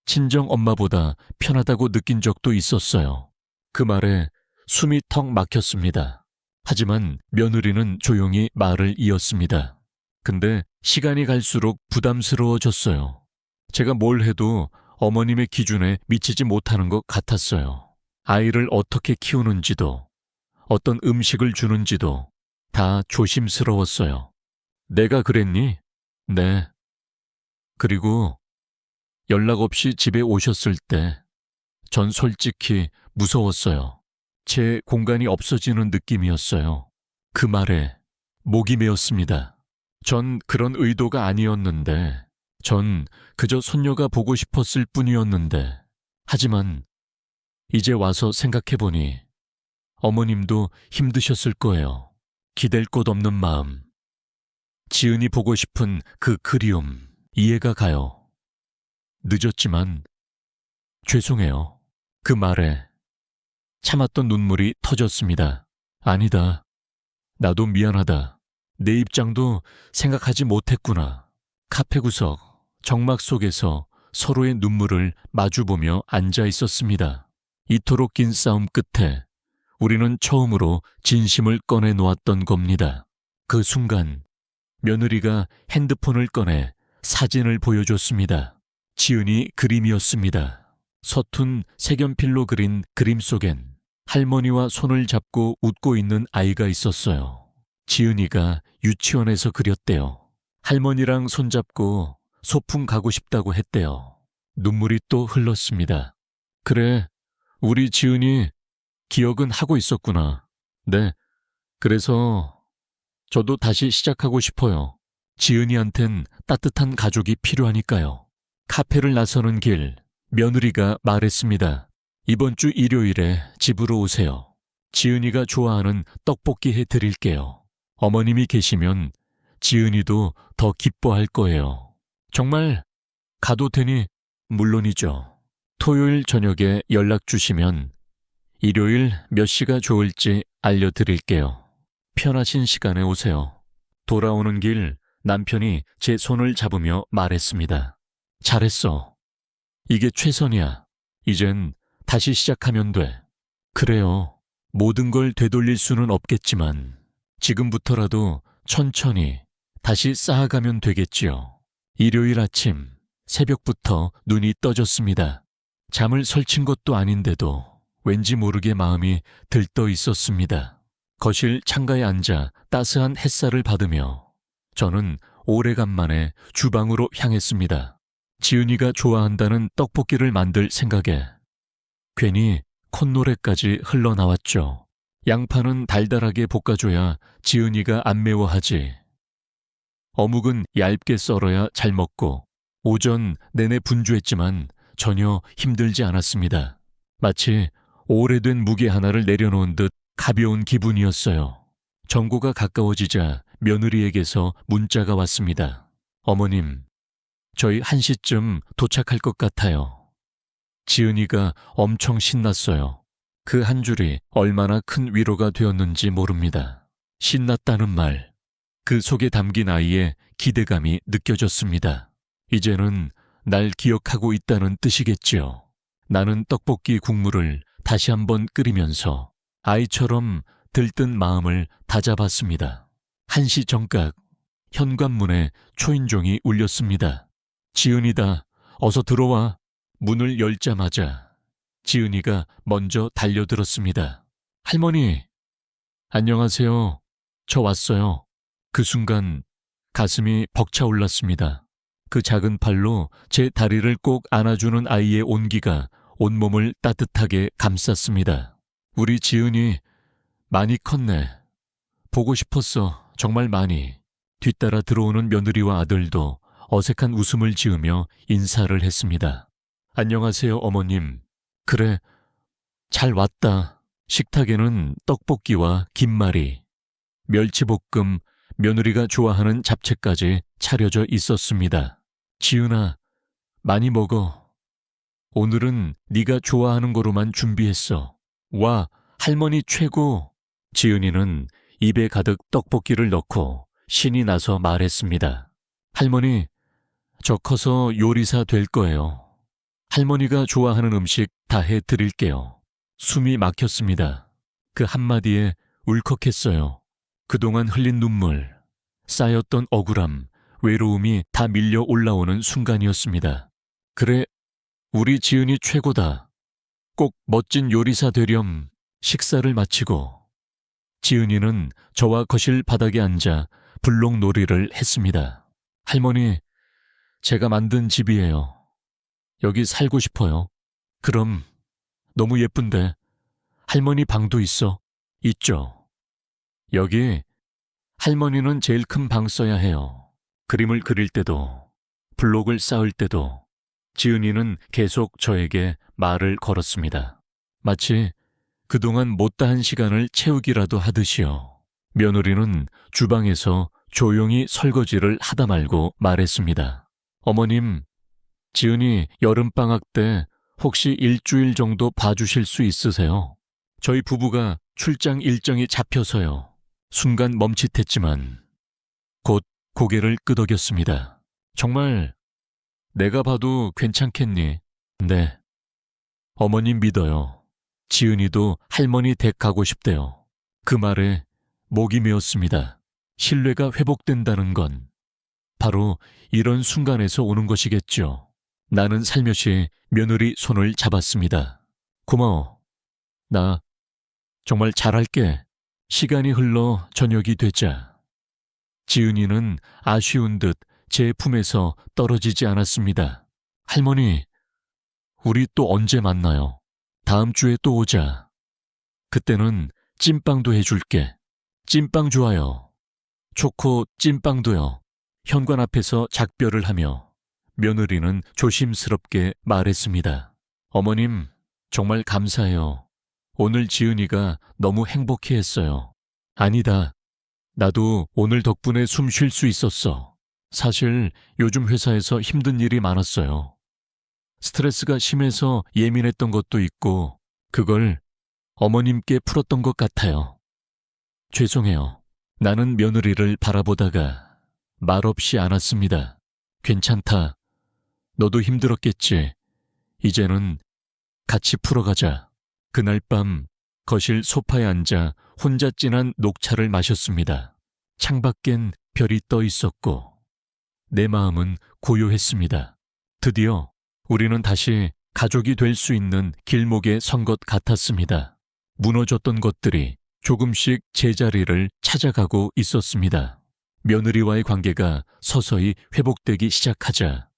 친정 엄마보다 편하다고 느낀 적도 있었어요. 그 말에 숨이 턱 막혔습니다. 하지만 며느리는 조용히 말을 이었습니다. 근데 시간이 갈수록 부담스러워졌어요. 제가 뭘 해도 어머님의 기준에 미치지 못하는 것 같았어요. 아이를 어떻게 키우는지도, 어떤 음식을 주는지도 다 조심스러웠어요. 내가 그랬니? 네. 그리고 연락 없이 집에 오셨을 때 전 솔직히 무서웠어요. 제 공간이 없어지는 느낌이었어요. 그 말에 목이 메었습니다. 전 그런 의도가 아니었는데, 전 그저 손녀가 보고 싶었을 뿐이었는데, 하지만 이제 와서 생각해보니 어머님도 힘드셨을 거예요. 기댈 곳 없는 마음, 지은이 보고 싶은 그 그리움, 이해가 가요. 늦었지만 죄송해요. 그 말에 참았던 눈물이 터졌습니다. 아니다. 나도 미안하다. 내 입장도 생각하지 못했구나. 카페 구석, 정막 속에서 서로의 눈물을 마주보며 앉아 있었습니다. 이토록 긴 싸움 끝에 우리는 처음으로 진심을 꺼내 놓았던 겁니다. 그 순간 며느리가 핸드폰을 꺼내 사진을 보여줬습니다. 지은이 그림이었습니다. 서툰 색연필로 그린 그림 속엔 할머니와 손을 잡고 웃고 있는 아이가 있었어요. 지은이가 유치원에서 그렸대요. 할머니랑 손잡고 소풍 가고 싶다고 했대요. 눈물이 또 흘렀습니다. 그래, 우리 지은이 기억은 하고 있었구나. 네, 그래서 저도 다시 시작하고 싶어요. 지은이한텐 따뜻한 가족이 필요하니까요. 카페를 나서는 길, 며느리가 말했습니다. 이번 주 일요일에 집으로 오세요. 지은이가 좋아하는 떡볶이 해드릴게요. 어머님이 계시면 지은이도 더 기뻐할 거예요. 정말 가도 되니? 물론이죠. 토요일 저녁에 연락 주시면 일요일 몇 시가 좋을지 알려드릴게요. 편하신 시간에 오세요. 돌아오는 길 남편이 제 손을 잡으며 말했습니다. 잘했어. 이게 최선이야. 이젠 다시 시작하면 돼. 그래요. 모든 걸 되돌릴 수는 없겠지만 지금부터라도 천천히 다시 쌓아가면 되겠지요. 일요일 아침 새벽부터 눈이 떠졌습니다. 잠을 설친 것도 아닌데도 왠지 모르게 마음이 들떠 있었습니다. 거실 창가에 앉아 따스한 햇살을 받으며 저는 오래간만에 주방으로 향했습니다. 지은이가 좋아한다는 떡볶이를 만들 생각에 괜히 콧노래까지 흘러나왔죠. 양파는 달달하게 볶아줘야 지은이가 안 매워하지. 어묵은 얇게 썰어야 잘 먹고 오전 내내 분주했지만 전혀 힘들지 않았습니다. 마치 오래된 무게 하나를 내려놓은 듯 가벼운 기분이었어요. 정고가 가까워지자 며느리에게서 문자가 왔습니다. 어머님, 저희 1시쯤 도착할 것 같아요. 지은이가 엄청 신났어요. 그 한 줄이 얼마나 큰 위로가 되었는지 모릅니다. 신났다는 말, 그 속에 담긴 아이의 기대감이 느껴졌습니다. 이제는 날 기억하고 있다는 뜻이겠지요. 나는 떡볶이 국물을 다시 한번 끓이면서 아이처럼 들뜬 마음을 다잡았습니다. 1시 정각, 현관문에 초인종이 울렸습니다. 지은이다. 어서 들어와. 문을 열자마자 지은이가 먼저 달려들었습니다. 할머니, 안녕하세요. 저 왔어요. 그 순간 가슴이 벅차올랐습니다. 그 작은 팔로 제 다리를 꼭 안아주는 아이의 온기가 온몸을 따뜻하게 감쌌습니다. 우리 지은이 많이 컸네. 보고 싶었어. 정말 많이. 뒤따라 들어오는 며느리와 아들도 어색한 웃음을 지으며 인사를 했습니다. 안녕하세요, 어머님. 그래, 잘 왔다. 식탁에는 떡볶이와 김말이, 멸치볶음, 며느리가 좋아하는 잡채까지 차려져 있었습니다. 지은아, 많이 먹어. 오늘은 네가 좋아하는 거로만 준비했어. 와, 할머니 최고. 지은이는 입에 가득 떡볶이를 넣고 신이 나서 말했습니다. 할머니, 저 커서 요리사 될 거예요. 할머니가 좋아하는 음식 다 해드릴게요. 숨이 막혔습니다. 그 한마디에 울컥했어요. 그동안 흘린 눈물, 쌓였던 억울함, 외로움이 다 밀려 올라오는 순간이었습니다. 그래, 우리 지은이 최고다. 꼭 멋진 요리사 되렴. 식사를 마치고 지은이는 저와 거실 바닥에 앉아 블록놀이를 했습니다. 할머니, 제가 만든 집이에요. 여기 살고 싶어요. 그럼 너무 예쁜데 할머니 방도 있어? 있죠. 여기 할머니는 제일 큰 방 써야 해요. 그림을 그릴 때도 블록을 쌓을 때도 지은이는 계속 저에게 말을 걸었습니다. 마치 그동안 못다한 시간을 채우기라도 하듯이요. 며느리는 주방에서 조용히 설거지를 하다 말고 말했습니다. 어머님, 지은이 여름방학 때 혹시 일주일 정도 봐주실 수 있으세요? 저희 부부가 출장 일정이 잡혀서요. 순간 멈칫했지만 곧 고개를 끄덕였습니다. 정말 내가 봐도 괜찮겠니? 네. 어머님 믿어요. 지은이도 할머니 댁 가고 싶대요. 그 말에 목이 메었습니다. 신뢰가 회복된다는 건 바로 이런 순간에서 오는 것이겠죠. 나는 살며시 며느리 손을 잡았습니다. 고마워. 나 정말 잘할게. 시간이 흘러 저녁이 되자 지은이는 아쉬운 듯 제 품에서 떨어지지 않았습니다. 할머니, 우리 또 언제 만나요? 다음 주에 또 오자. 그때는 찐빵도 해줄게. 찐빵 좋아요. 초코 찐빵도요. 현관 앞에서 작별을 하며 며느리는 조심스럽게 말했습니다. 어머님, 정말 감사해요. 오늘 지은이가 너무 행복해했어요. 아니다. 나도 오늘 덕분에 숨 쉴 수 있었어. 사실 요즘 회사에서 힘든 일이 많았어요. 스트레스가 심해서 예민했던 것도 있고 그걸 어머님께 풀었던 것 같아요. 죄송해요. 나는 며느리를 바라보다가 말없이 안았습니다. 괜찮다. 너도 힘들었겠지. 이제는 같이 풀어가자. 그날 밤 거실 소파에 앉아 혼자 진한 녹차를 마셨습니다. 창밖엔 별이 떠 있었고 내 마음은 고요했습니다. 드디어 우리는 다시 가족이 될 수 있는 길목에 선 것 같았습니다. 무너졌던 것들이 조금씩 제자리를 찾아가고 있었습니다. 며느리와의 관계가 서서히 회복되기 시작하자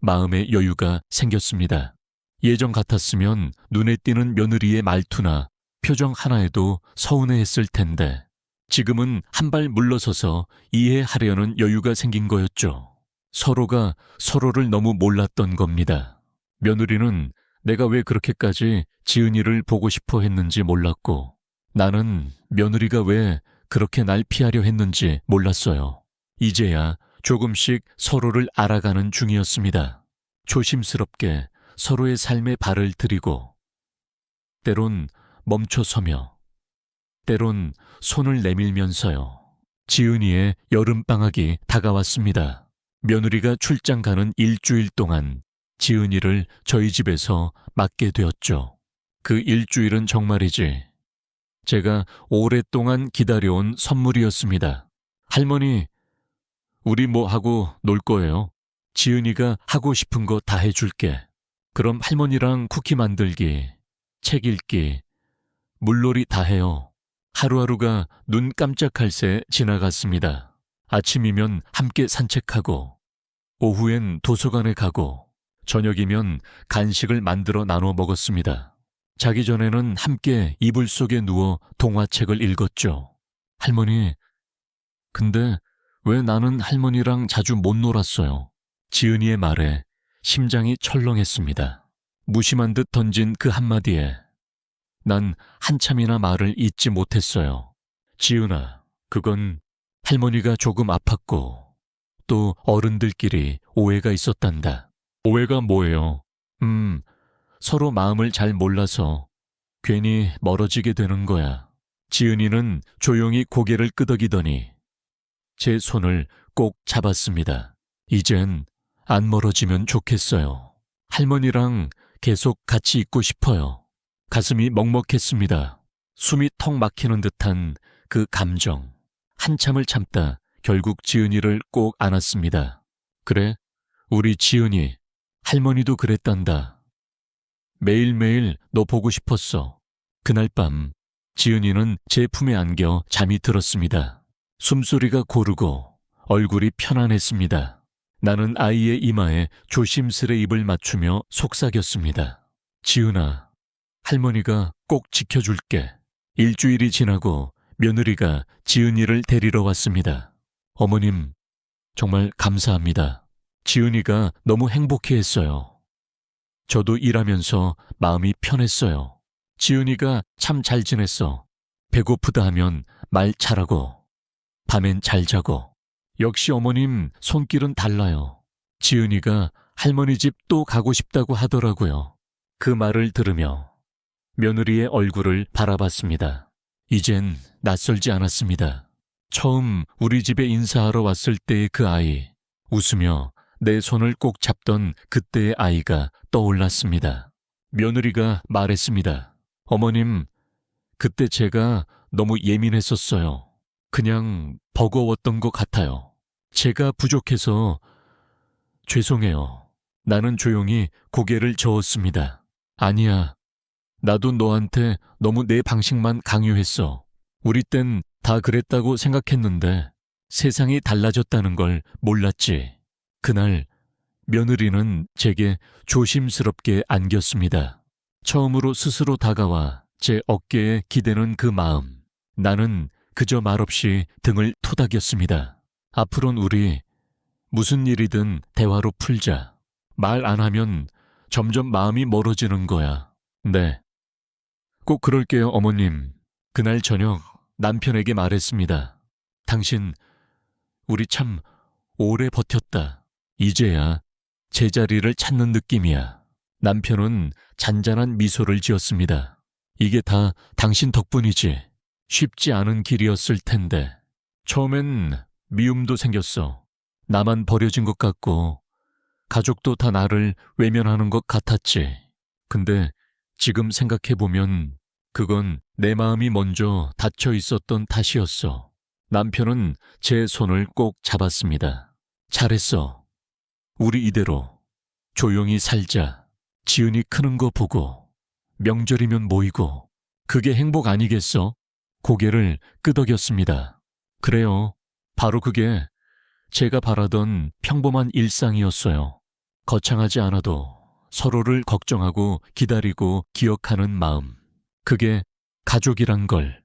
마음의 여유가 생겼습니다. 예전 같았으면 눈에 띄는 며느리의 말투나 표정 하나에도 서운해했을 텐데 지금은 한 발 물러서서 이해하려는 여유가 생긴 거였죠. 서로가 서로를 너무 몰랐던 겁니다. 며느리는 내가 왜 그렇게까지 지은이를 보고 싶어 했는지 몰랐고 나는 며느리가 왜 그렇게 날 피하려 했는지 몰랐어요. 이제야 조금씩 서로를 알아가는 중이었습니다. 조심스럽게 서로의 삶에 발을 들이고 때론 멈춰서며 때론 손을 내밀면서요. 지은이의 여름방학이 다가왔습니다. 며느리가 출장 가는 일주일 동안 지은이를 저희 집에서 맡게 되었죠. 그 일주일은 정말이지 제가 오랫동안 기다려온 선물이었습니다. 할머니, 우리 뭐 하고 놀 거예요? 지은이가 하고 싶은 거 다 해줄게. 그럼 할머니랑 쿠키 만들기, 책 읽기, 물놀이 다 해요. 하루하루가 눈 깜짝할 새 지나갔습니다. 아침이면 함께 산책하고, 오후엔 도서관에 가고, 저녁이면 간식을 만들어 나눠 먹었습니다. 자기 전에는 함께 이불 속에 누워 동화책을 읽었죠. 할머니, 근데 왜 나는 할머니랑 자주 못 놀았어요? 지은이의 말에 심장이 철렁했습니다. 무심한 듯 던진 그 한마디에 난 한참이나 말을 잇지 못했어요. 지은아, 그건 할머니가 조금 아팠고 또 어른들끼리 오해가 있었단다. 오해가 뭐예요? 서로 마음을 잘 몰라서 괜히 멀어지게 되는 거야. 지은이는 조용히 고개를 끄덕이더니 제 손을 꼭 잡았습니다. 이젠 안 멀어지면 좋겠어요. 할머니랑 계속 같이 있고 싶어요. 가슴이 먹먹했습니다. 숨이 턱 막히는 듯한 그 감정. 한참을 참다 결국 지은이를 꼭 안았습니다. 그래, 우리 지은이, 할머니도 그랬단다. 매일매일 너 보고 싶었어. 그날 밤 지은이는 제 품에 안겨 잠이 들었습니다. 숨소리가 고르고 얼굴이 편안했습니다. 나는 아이의 이마에 조심스레 입을 맞추며 속삭였습니다. 지은아, 할머니가 꼭 지켜줄게. 일주일이 지나고 며느리가 지은이를 데리러 왔습니다. 어머님, 정말 감사합니다. 지은이가 너무 행복해했어요. 저도 일하면서 마음이 편했어요. 지은이가 참 잘 지냈어. 배고프다 하면 말 잘하고 밤엔 잘 자고. 역시 어머님 손길은 달라요. 지은이가 할머니 집 또 가고 싶다고 하더라고요. 그 말을 들으며 며느리의 얼굴을 바라봤습니다. 이젠 낯설지 않았습니다. 처음 우리 집에 인사하러 왔을 때의 그 아이, 웃으며 내 손을 꼭 잡던 그때의 아이가 떠올랐습니다. 며느리가 말했습니다. 어머님, 그때 제가 너무 예민했었어요. 그냥 버거웠던 것 같아요. 제가 부족해서 죄송해요. 나는 조용히 고개를 저었습니다. 아니야, 나도 너한테 너무 내 방식만 강요했어. 우리 땐 다 그랬다고 생각했는데 세상이 달라졌다는 걸 몰랐지. 그날 며느리는 제게 조심스럽게 안겼습니다. 처음으로 스스로 다가와 제 어깨에 기대는 그 마음. 나는 그저 말없이 등을 토닥였습니다. 앞으론 우리 무슨 일이든 대화로 풀자. 말 안 하면 점점 마음이 멀어지는 거야. 네. 꼭 그럴게요, 어머님. 그날 저녁 남편에게 말했습니다. 당신, 우리 참 오래 버텼다. 이제야 제자리를 찾는 느낌이야. 남편은 잔잔한 미소를 지었습니다. 이게 다 당신 덕분이지. 쉽지 않은 길이었을 텐데. 처음엔 미움도 생겼어. 나만 버려진 것 같고 가족도 다 나를 외면하는 것 같았지. 근데 지금 생각해보면 그건 내 마음이 먼저 닫혀 있었던 탓이었어. 남편은 제 손을 꼭 잡았습니다. 잘했어. 우리 이대로 조용히 살자. 지은이 크는 거 보고 명절이면 모이고 그게 행복 아니겠어? 고개를 끄덕였습니다. 그래요. 바로 그게 제가 바라던 평범한 일상이었어요. 거창하지 않아도 서로를 걱정하고 기다리고 기억하는 마음. 그게 가족이란 걸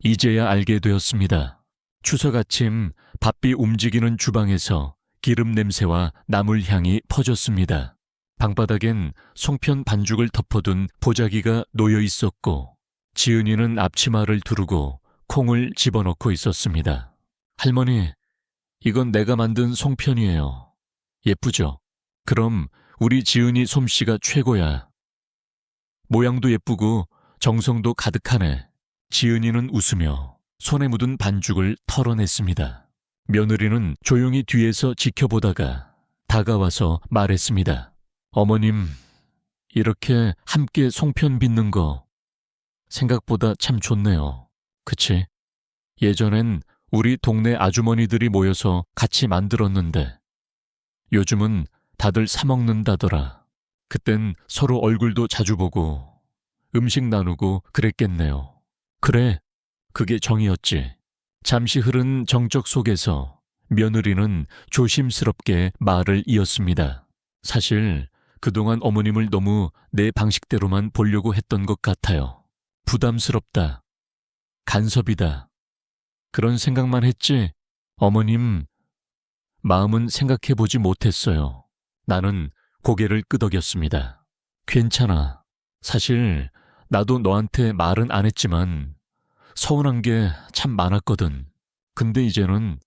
이제야 알게 되었습니다. 추석 아침 바삐 움직이는 주방에서 기름 냄새와 나물 향이 퍼졌습니다. 방바닥엔 송편 반죽을 덮어둔 보자기가 놓여 있었고 지은이는 앞치마를 두르고 콩을 집어넣고 있었습니다. 할머니, 이건 내가 만든 송편이에요. 예쁘죠? 그럼 우리 지은이 솜씨가 최고야. 모양도 예쁘고 정성도 가득하네. 지은이는 웃으며 손에 묻은 반죽을 털어냈습니다. 며느리는 조용히 뒤에서 지켜보다가 다가와서 말했습니다. 어머님, 이렇게 함께 송편 빚는 거 생각보다 참 좋네요. 그치? 예전엔 우리 동네 아주머니들이 모여서 같이 만들었는데 요즘은 다들 사 먹는다더라. 그땐 서로 얼굴도 자주 보고 음식 나누고 그랬겠네요. 그래, 그게 정이었지. 잠시 흐른 정적 속에서 며느리는 조심스럽게 말을 이었습니다. 사실 그동안 어머님을 너무 내 방식대로만 보려고 했던 것 같아요. 부담스럽다. 간섭이다. 그런 생각만 했지 어머님 마음은 생각해보지 못했어요. 나는 고개를 끄덕였습니다. 괜찮아. 사실 나도 너한테 말은 안 했지만 서운한 게 참 많았거든. 근데 이제는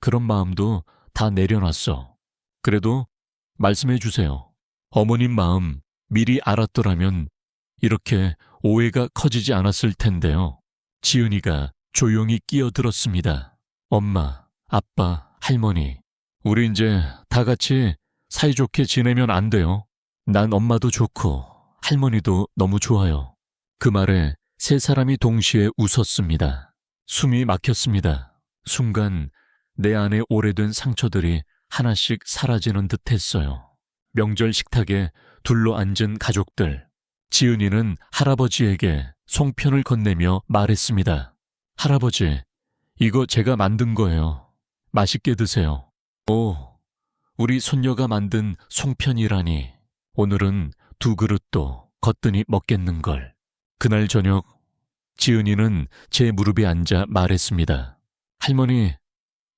그런 마음도 다 내려놨어. 그래도 말씀해 주세요. 어머님 마음 미리 알았더라면 이렇게 오해가 커지지 않았을 텐데요. 지은이가 조용히 끼어들었습니다. 엄마, 아빠, 할머니, 우리 이제 다 같이 사이좋게 지내면 안 돼요. 난 엄마도 좋고 할머니도 너무 좋아요. 그 말에 세 사람이 동시에 웃었습니다. 숨이 막혔습니다. 순간 내 안에 오래된 상처들이 하나씩 사라지는 듯 했어요. 명절 식탁에 둘러앉은 가족들. 지은이는 할아버지에게 송편을 건네며 말했습니다. 할아버지, 이거 제가 만든 거예요. 맛있게 드세요. 오, 우리 손녀가 만든 송편이라니. 오늘은 2그릇도 거뜬히 먹겠는걸. 그날 저녁 지은이는 제 무릎에 앉아 말했습니다. 할머니,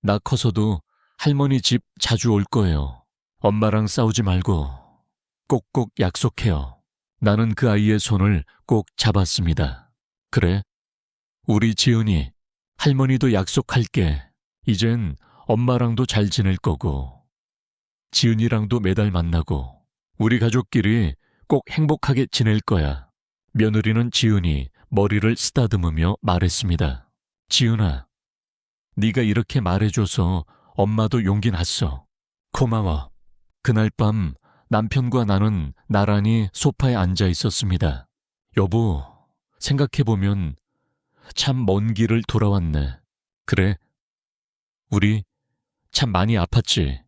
나 커서도 할머니 집 자주 올 거예요. 엄마랑 싸우지 말고 꼭꼭 약속해요. 나는 그 아이의 손을 꼭 잡았습니다. 그래, 우리 지은이, 할머니도 약속할게. 이젠 엄마랑도 잘 지낼 거고 지은이랑도 매달 만나고 우리 가족끼리 꼭 행복하게 지낼 거야. 며느리는 지은이 머리를 쓰다듬으며 말했습니다. 지은아, 네가 이렇게 말해줘서 엄마도 용기 났어. 고마워. 그날 밤 남편과 나는 나란히 소파에 앉아 있었습니다. 여보, 생각해보면 참 먼 길을 돌아왔네. 그래, 우리 참 많이 아팠지.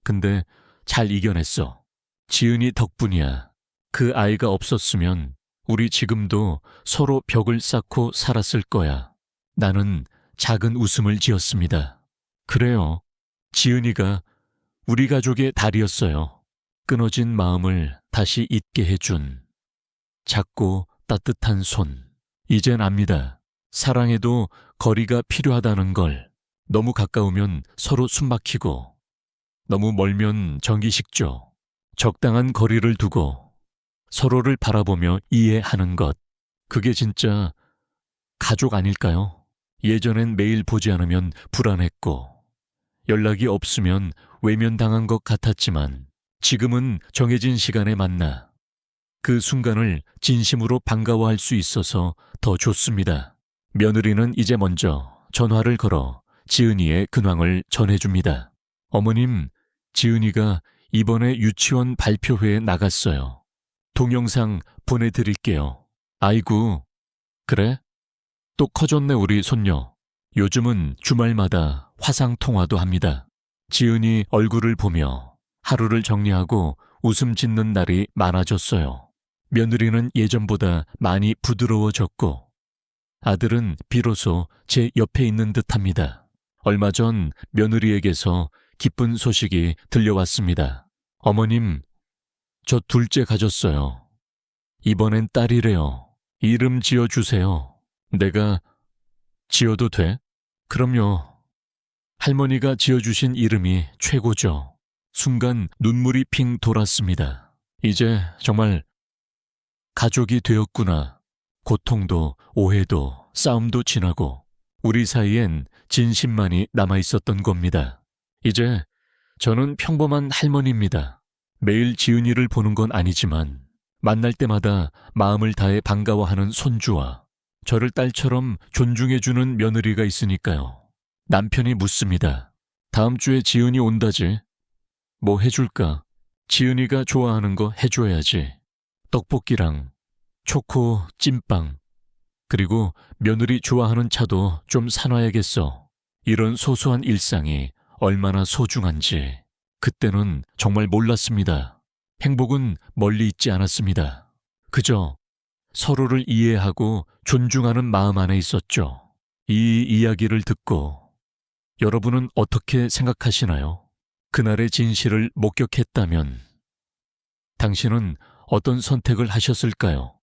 근데 잘 이겨냈어. 지은이 덕분이야. 그 아이가 없었으면 우리 지금도 서로 벽을 쌓고 살았을 거야. 나는 작은 웃음을 지었습니다. 그래요. 지은이가 우리 가족의 달이었어요. 끊어진 마음을 다시 잊게 해준 작고 따뜻한 손. 이젠 압니다. 사랑에도 거리가 필요하다는 걸. 너무 가까우면 서로 숨막히고 너무 멀면 전기 식죠. 적당한 거리를 두고 서로를 바라보며 이해하는 것. 그게 진짜 가족 아닐까요? 예전엔 매일 보지 않으면 불안했고 연락이 없으면 외면당한 것 같았지만 지금은 정해진 시간에 만나 그 순간을 진심으로 반가워할 수 있어서 더 좋습니다. 며느리는 이제 먼저 전화를 걸어 지은이의 근황을 전해줍니다. 어머님, 지은이가 이번에 유치원 발표회에 나갔어요. 동영상 보내드릴게요. 아이고, 그래? 또 커졌네 우리 손녀. 요즘은 주말마다 화상통화도 합니다. 지은이 얼굴을 보며 하루를 정리하고 웃음 짓는 날이 많아졌어요. 며느리는 예전보다 많이 부드러워졌고 아들은 비로소 제 옆에 있는 듯합니다. 얼마 전 며느리에게서 기쁜 소식이 들려왔습니다. 어머님, 저 둘째 가졌어요. 이번엔 딸이래요. 이름 지어주세요. 내가 지어도 돼? 그럼요. 할머니가 지어주신 이름이 최고죠. 순간 눈물이 핑 돌았습니다. 이제 정말 가족이 되었구나. 고통도 오해도 싸움도 지나고 우리 사이엔 진심만이 남아있었던 겁니다. 이제 저는 평범한 할머니입니다. 매일 지은이를 보는 건 아니지만 만날 때마다 마음을 다해 반가워하는 손주와 저를 딸처럼 존중해주는 며느리가 있으니까요. 남편이 묻습니다. 다음 주에 지은이 온다지. 뭐 해줄까? 지은이가 좋아하는 거 해줘야지. 떡볶이랑 초코 찐빵, 그리고 며느리 좋아하는 차도 좀 사놔야겠어. 이런 소소한 일상이 얼마나 소중한지 그때는 정말 몰랐습니다. 행복은 멀리 있지 않았습니다. 그저 서로를 이해하고 존중하는 마음 안에 있었죠. 이 이야기를 듣고 여러분은 어떻게 생각하시나요? 그날의 진실을 목격했다면 당신은 어떤 선택을 하셨을까요?